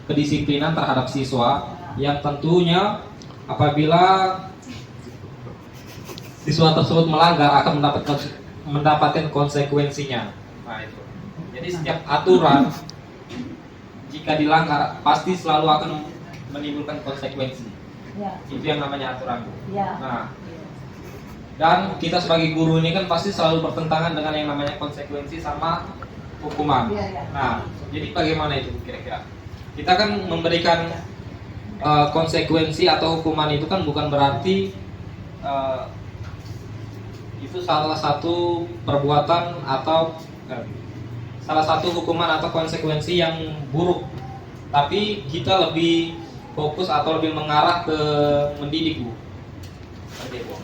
kedisiplinan terhadap siswa, yang tentunya apabila siswa tersebut melanggar akan mendapatkan konsekuensinya. Nah itu. Jadi setiap aturan jika dilanggar pasti selalu akan menimbulkan konsekuensi. Ya. Itu yang namanya aturan. Ya. Nah, dan kita sebagai guru ini kan pasti selalu bertentangan dengan yang namanya konsekuensi sama hukuman. Ya. Nah, jadi bagaimana itu kira-kira? Kita kan memberikan konsekuensi atau hukuman itu kan bukan berarti itu salah satu perbuatan atau salah satu hukuman atau konsekuensi yang buruk, tapi kita lebih fokus atau lebih mengarah ke mendidik Bu. Oke, Bu.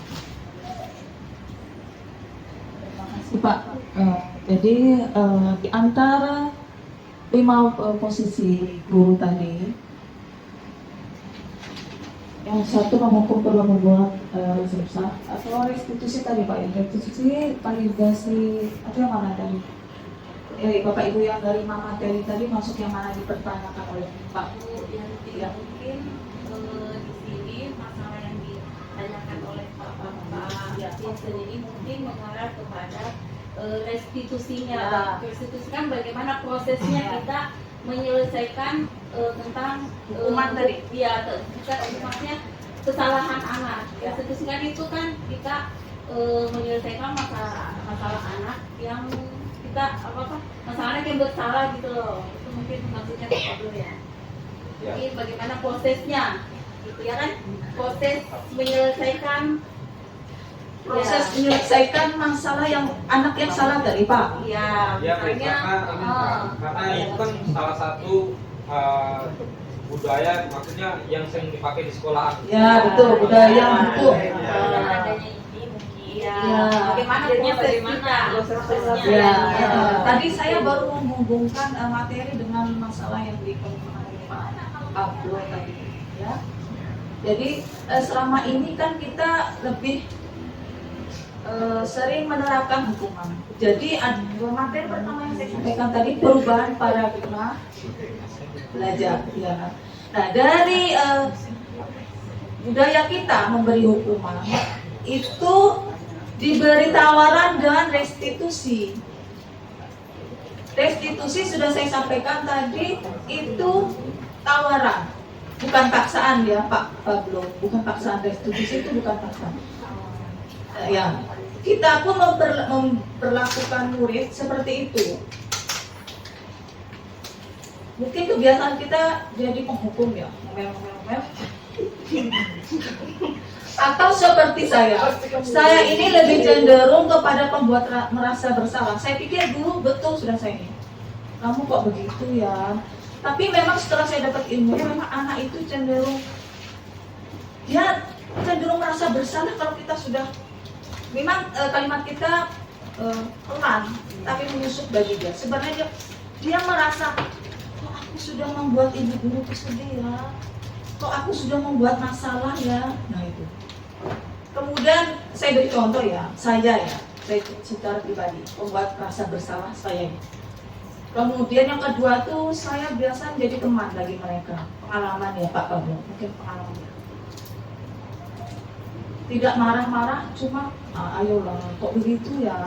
Terima kasih Pak. Jadi di antara 5 posisi guru tadi, yang satu menghukum perlu membuat resepsa atau restitusi tadi Pak ya, restitusi validasi atau yang mana tadi? Bapak Ibu yang dari materi tadi masuk yang mana dipertanyakan oleh Pak? Yang mungkin di sini masalah yang ditanyakan oleh Pak Vincent ini mungkin mengarah kepada restitusinya. Ya. Restitusi kan bagaimana prosesnya kita menyelesaikan tentang Hukuman tadi? Ya, bukan hukumannya kesalahan anak. Restitusi kan itu kan kita menyelesaikan masalah anak yang kita masalah anak yang bersalah gitu loh. Itu mungkin maksudnya begitu ya. Jadi bagaimana prosesnya gitu ya kan, proses menyelesaikan masalah yang anak yang salah dari Pak. ya Ya, misalnya karena itu kan salah satu budaya, maksudnya yang sering dipakai di sekolahan. Ya betul, budaya untuk. adanya ini mungkin Ya. bagaimana prosesnya Ya, tadi saya baru menghubungkan materi dengan masalah yang dikemukakan oleh Pak Abdul tadi, ya. Jadi selama ini kan kita lebih sering menerapkan hukuman. Jadi materi pertama yang saya sampaikan tadi perubahan paradigma belajar. Ya. Nah dari budaya kita memberi hukuman itu diberi tawaran dan restitusi. Restitusi sudah saya sampaikan tadi itu tawaran. bukan paksaan ya Pak Pablo, bukan paksaan, restitusi itu bukan paksaan. Ya, kita pun memperlakukan murid seperti itu. Mungkin kebiasaan kita jadi penghukum ya, atau seperti saya ini lebih cenderung kepada pembuat merasa bersalah. Saya pikir dulu betul sudah saya ini, kamu kok begitu ya. Tapi memang setelah saya dapat ilmu, memang anak itu cenderung merasa bersalah kalau kita sudah, memang kalimat kita pelan, tapi menusuk bagi dia. Sebenarnya dia merasa, kok aku sudah membuat ibu guru sedih ya, kok aku sudah membuat masalah ya. Nah itu. Kemudian saya beri contoh ya, saya secara pribadi membuat rasa bersalah saya ini. Kemudian yang kedua tuh saya biasa jadi teman bagi mereka. Pengalaman ya Pak Pablo, mungkin pengalaman ya. Tidak marah-marah, cuma ayolah kok begitu ya.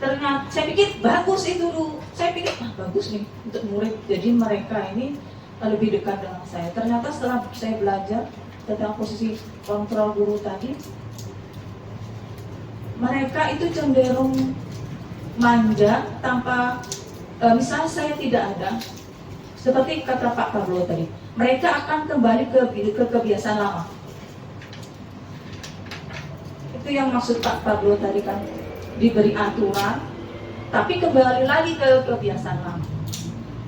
Ternyata saya pikir bagus itu dulu. Saya pikir bagus nih untuk murid. Jadi mereka ini lebih dekat dengan saya. Ternyata setelah saya belajar tentang posisi kontrol guru tadi, mereka itu cenderung manja tanpa misalnya saya tidak ada, seperti kata Pak Pablo tadi, mereka akan kembali ke kebiasaan lama. Itu yang maksud Pak Pablo tadi kan, diberi aturan tapi kembali lagi ke kebiasaan lama.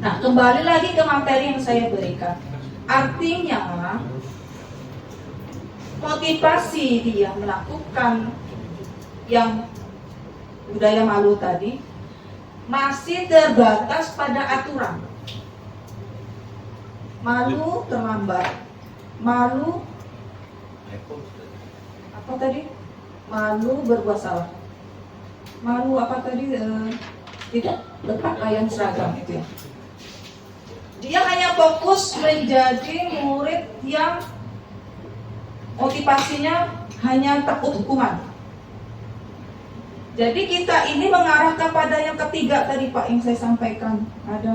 Nah, kembali lagi ke materi yang saya berikan, artinya motivasi dia melakukan yang budaya malu tadi masih terbatas pada aturan. Malu terlambat, malu apa tadi? Malu berbuat salah, malu apa tadi? Tidak berpakaian seragam itu ya. Dia hanya fokus menjadi murid yang motivasinya hanya takut hukuman. Jadi kita ini mengarah kepada yang ketiga tadi Pak yang saya sampaikan, ada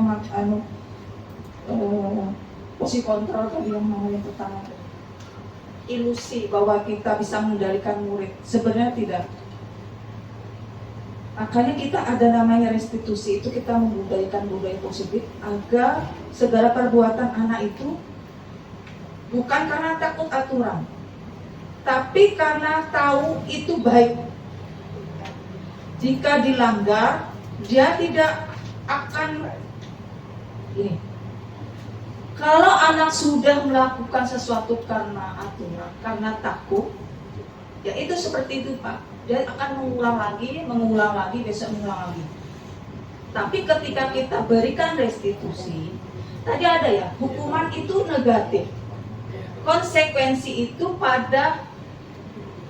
posisi kontrol tadi yang yang pertama, ilusi bahwa kita bisa mengendalikan murid, sebenarnya tidak. Makanya kita ada namanya restitusi, itu kita membudayakan budaya positif agar segala perbuatan anak itu bukan karena takut aturan, tapi karena tahu itu baik. Jika dilanggar, dia tidak akan ini. Kalau anak sudah melakukan sesuatu karena aturan, karena takut, ya itu seperti itu Pak. Dia akan mengulang lagi, besok mengulang lagi. Tapi ketika kita berikan restitusi, tadi ada ya, hukuman itu negatif. Konsekuensi itu pada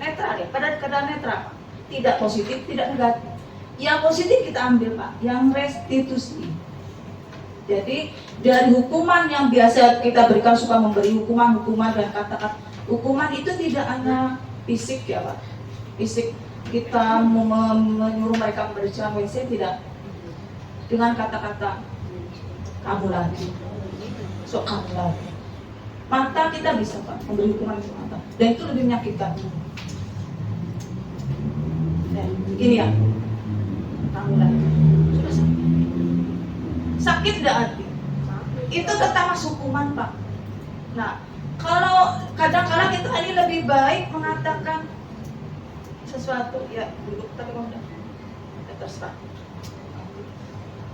netral ya, pada keadaan netral. Tidak positif, tidak negatif. Yang positif kita ambil Pak, yang restitusi. Jadi dari hukuman yang biasa kita berikan, suka memberi hukuman dan kata-kata hukuman itu tidak hanya fisik ya Pak. Fisik kita menyuruh mereka membersihkan WC, tidak. Dengan kata-kata kamu lagi, sok kamu lagi. Mata kita bisa Pak memberi hukuman ke mata, dan itu lebih menyakitkan. Ini ya, kamu lagi sudah sakit tidak hati, itu tetap masuk hukuman Pak. Nah, kalau kadang-kadang kita ini lebih baik mengatakan sesuatu ya duduk tapi kalau udah terserah.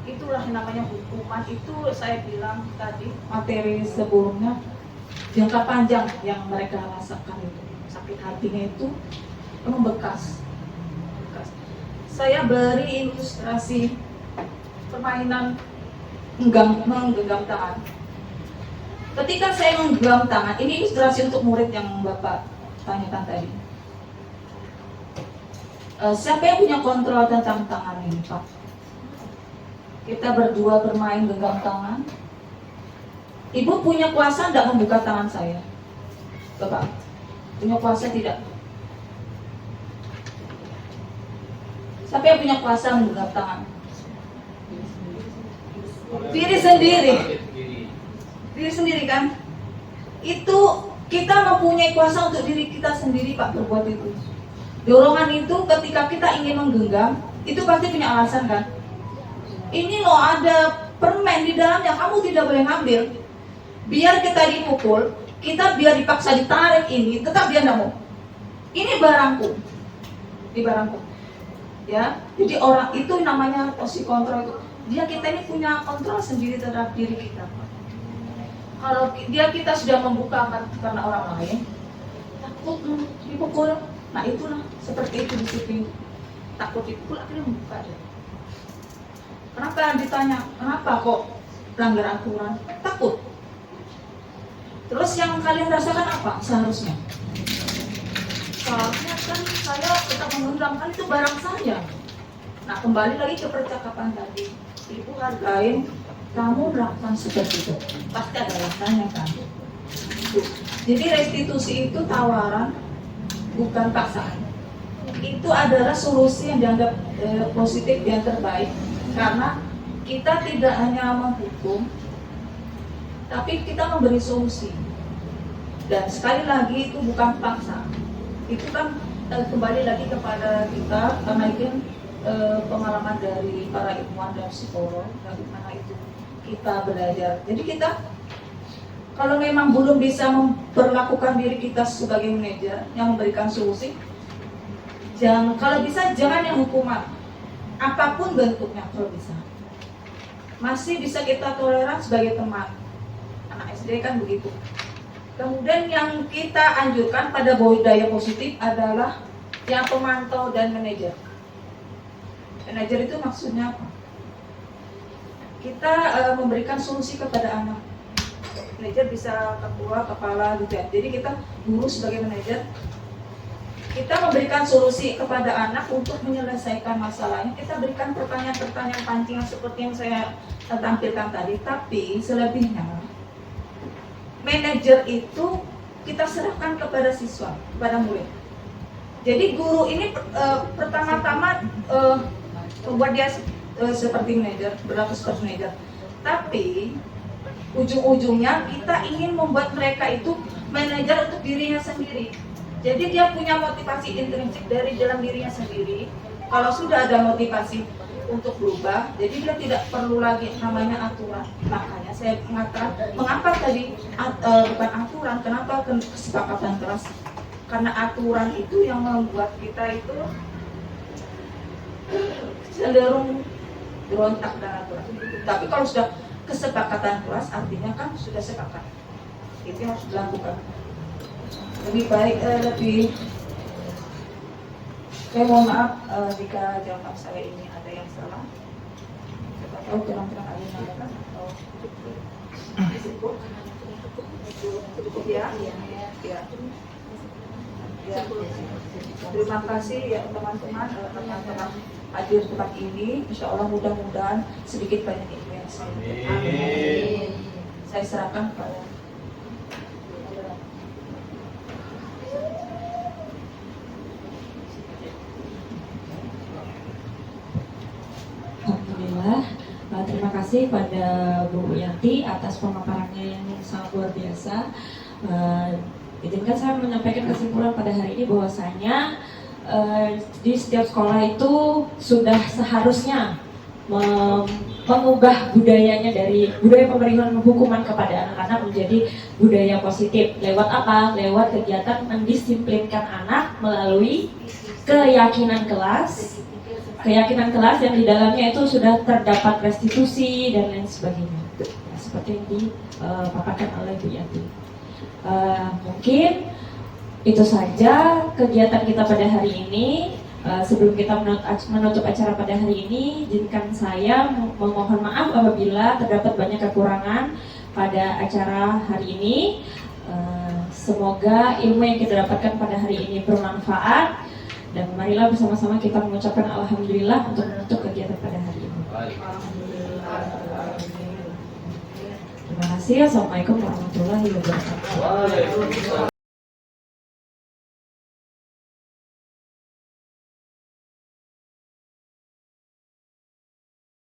Itulah yang namanya hukuman. Itu saya bilang tadi materi sebelumnya, jangka panjang yang mereka rasakan itu, sakit hatinya itu membekas. Saya beri ilustrasi permainan menggenggam tangan. Ketika saya menggenggam tangan, ini ilustrasi untuk murid yang Bapak tanyakan tadi. Siapa yang punya kontrol tentang tangan ini Pak? Kita berdua bermain genggam tangan. Ibu punya kuasa tidak membuka tangan saya? Bapak punya kuasa tidak? Siapa yang punya kuasa menggenggam tangan? Diri sendiri. Diri sendiri kan? Itu kita mempunyai kuasa untuk diri kita sendiri Pak berbuat itu. Dorongan itu ketika kita ingin menggenggam, itu pasti punya alasan kan? Ini loh ada permen di dalamnya, kamu tidak boleh ngambil. Biar kita dipukul, kita biar dipaksa ditarik ini, tetap dia tidak mau. Ini barangku, ini barangku. Ya, jadi orang itu namanya posisi kontrol itu. Kita ini punya kontrol sendiri terhadap diri kita. Kalau kita sudah membuka karena orang lain, takut dipukul. Nah itulah seperti itu disiplin. Takut dipukul akhirnya membuka dia. Kenapa ditanya? Kenapa kok melanggar aturan? Takut. Terus yang kalian rasakan apa seharusnya? Seharusnya kan saya tetap mengundang, kan itu barang saya. Nah kembali lagi ke percakapan tadi. Ibu hargain, kamu melakukan seperti itu. Pasti ada alasannya kan. Jadi restitusi itu tawaran, bukan paksaan. Itu adalah solusi yang dianggap positif, yang terbaik. Karena kita tidak hanya menghukum, tapi kita memberi solusi. Dan sekali lagi itu bukan paksa. Itu kan kembali lagi kepada kita, karena itu pengalaman dari para ilmuwan dan psikolog, bagaimana itu kita belajar. Jadi kita kalau memang belum bisa memperlakukan diri kita sebagai manajer yang memberikan solusi, kalau bisa jangan yang hukuman, apapun bentuknya kalau bisa. Masih bisa kita toleran sebagai teman. Anak SD kan begitu. Kemudian yang kita anjurkan pada budaya positif adalah yang pemantau dan manajer. Manajer itu maksudnya apa? Kita memberikan solusi kepada anak. Manajer bisa ketua, kepala gitu ya. Jadi kita guru sebagai manajer, kita memberikan solusi kepada anak untuk menyelesaikan masalahnya. Kita berikan pertanyaan-pertanyaan pancingan seperti yang saya tampilkan tadi. Tapi selebihnya, manajer itu kita serahkan kepada siswa, kepada murid. Jadi guru ini pertama-tama membuat dia seperti manajer, berlaku seperti manajer. Tapi ujung-ujungnya kita ingin membuat mereka itu manajer untuk dirinya sendiri. Jadi dia punya motivasi intrinsik dari dalam dirinya sendiri. Kalau sudah ada motivasi untuk berubah, jadi dia tidak perlu lagi namanya aturan. Makanya saya mengatakan, mengapa tadi bukan aturan, kenapa kesepakatan kelas? Karena aturan itu yang membuat kita itu cenderung berontak dan aturan. Tapi kalau sudah kesepakatan kelas, artinya kan sudah sepakat. Itu yang harus dilakukan. Lebih baik, saya mohon maaf jika jawaban saya ini ada yang salah. Siapa tahu terang-terang ada yang mengatakan atau cukup ya? Ya. Ya. Terima kasih ya teman-teman teman-teman hadir di tempat ini. Insya Allah mudah-mudahan sedikit banyak ilmu yang saya dapat. Amin. Saya serahkan kepada Alhamdulillah, terima kasih pada Bu Yanti atas pemaparannya yang sangat luar biasa. Izinkan saya menyampaikan kesimpulan pada hari ini bahwasanya di setiap sekolah itu sudah seharusnya mengubah budayanya dari budaya pemberian hukuman kepada anak-anak menjadi budaya positif. Lewat apa? Lewat kegiatan mendisiplinkan anak melalui keyakinan kelas yang di dalamnya itu sudah terdapat restitusi dan lain sebagainya. Seperti yang dipaparkan oleh Bu Yanti. Mungkin itu saja kegiatan kita pada hari ini. Sebelum kita menutup acara pada hari ini, izinkan saya memohon maaf apabila terdapat banyak kekurangan pada acara hari ini. Semoga ilmu yang kita dapatkan pada hari ini bermanfaat, dan marilah bersama-sama kita mengucapkan alhamdulillah untuk menutup kegiatan pada hari ini. Terima kasih. Assalamualaikum warahmatullahi wabarakatuh.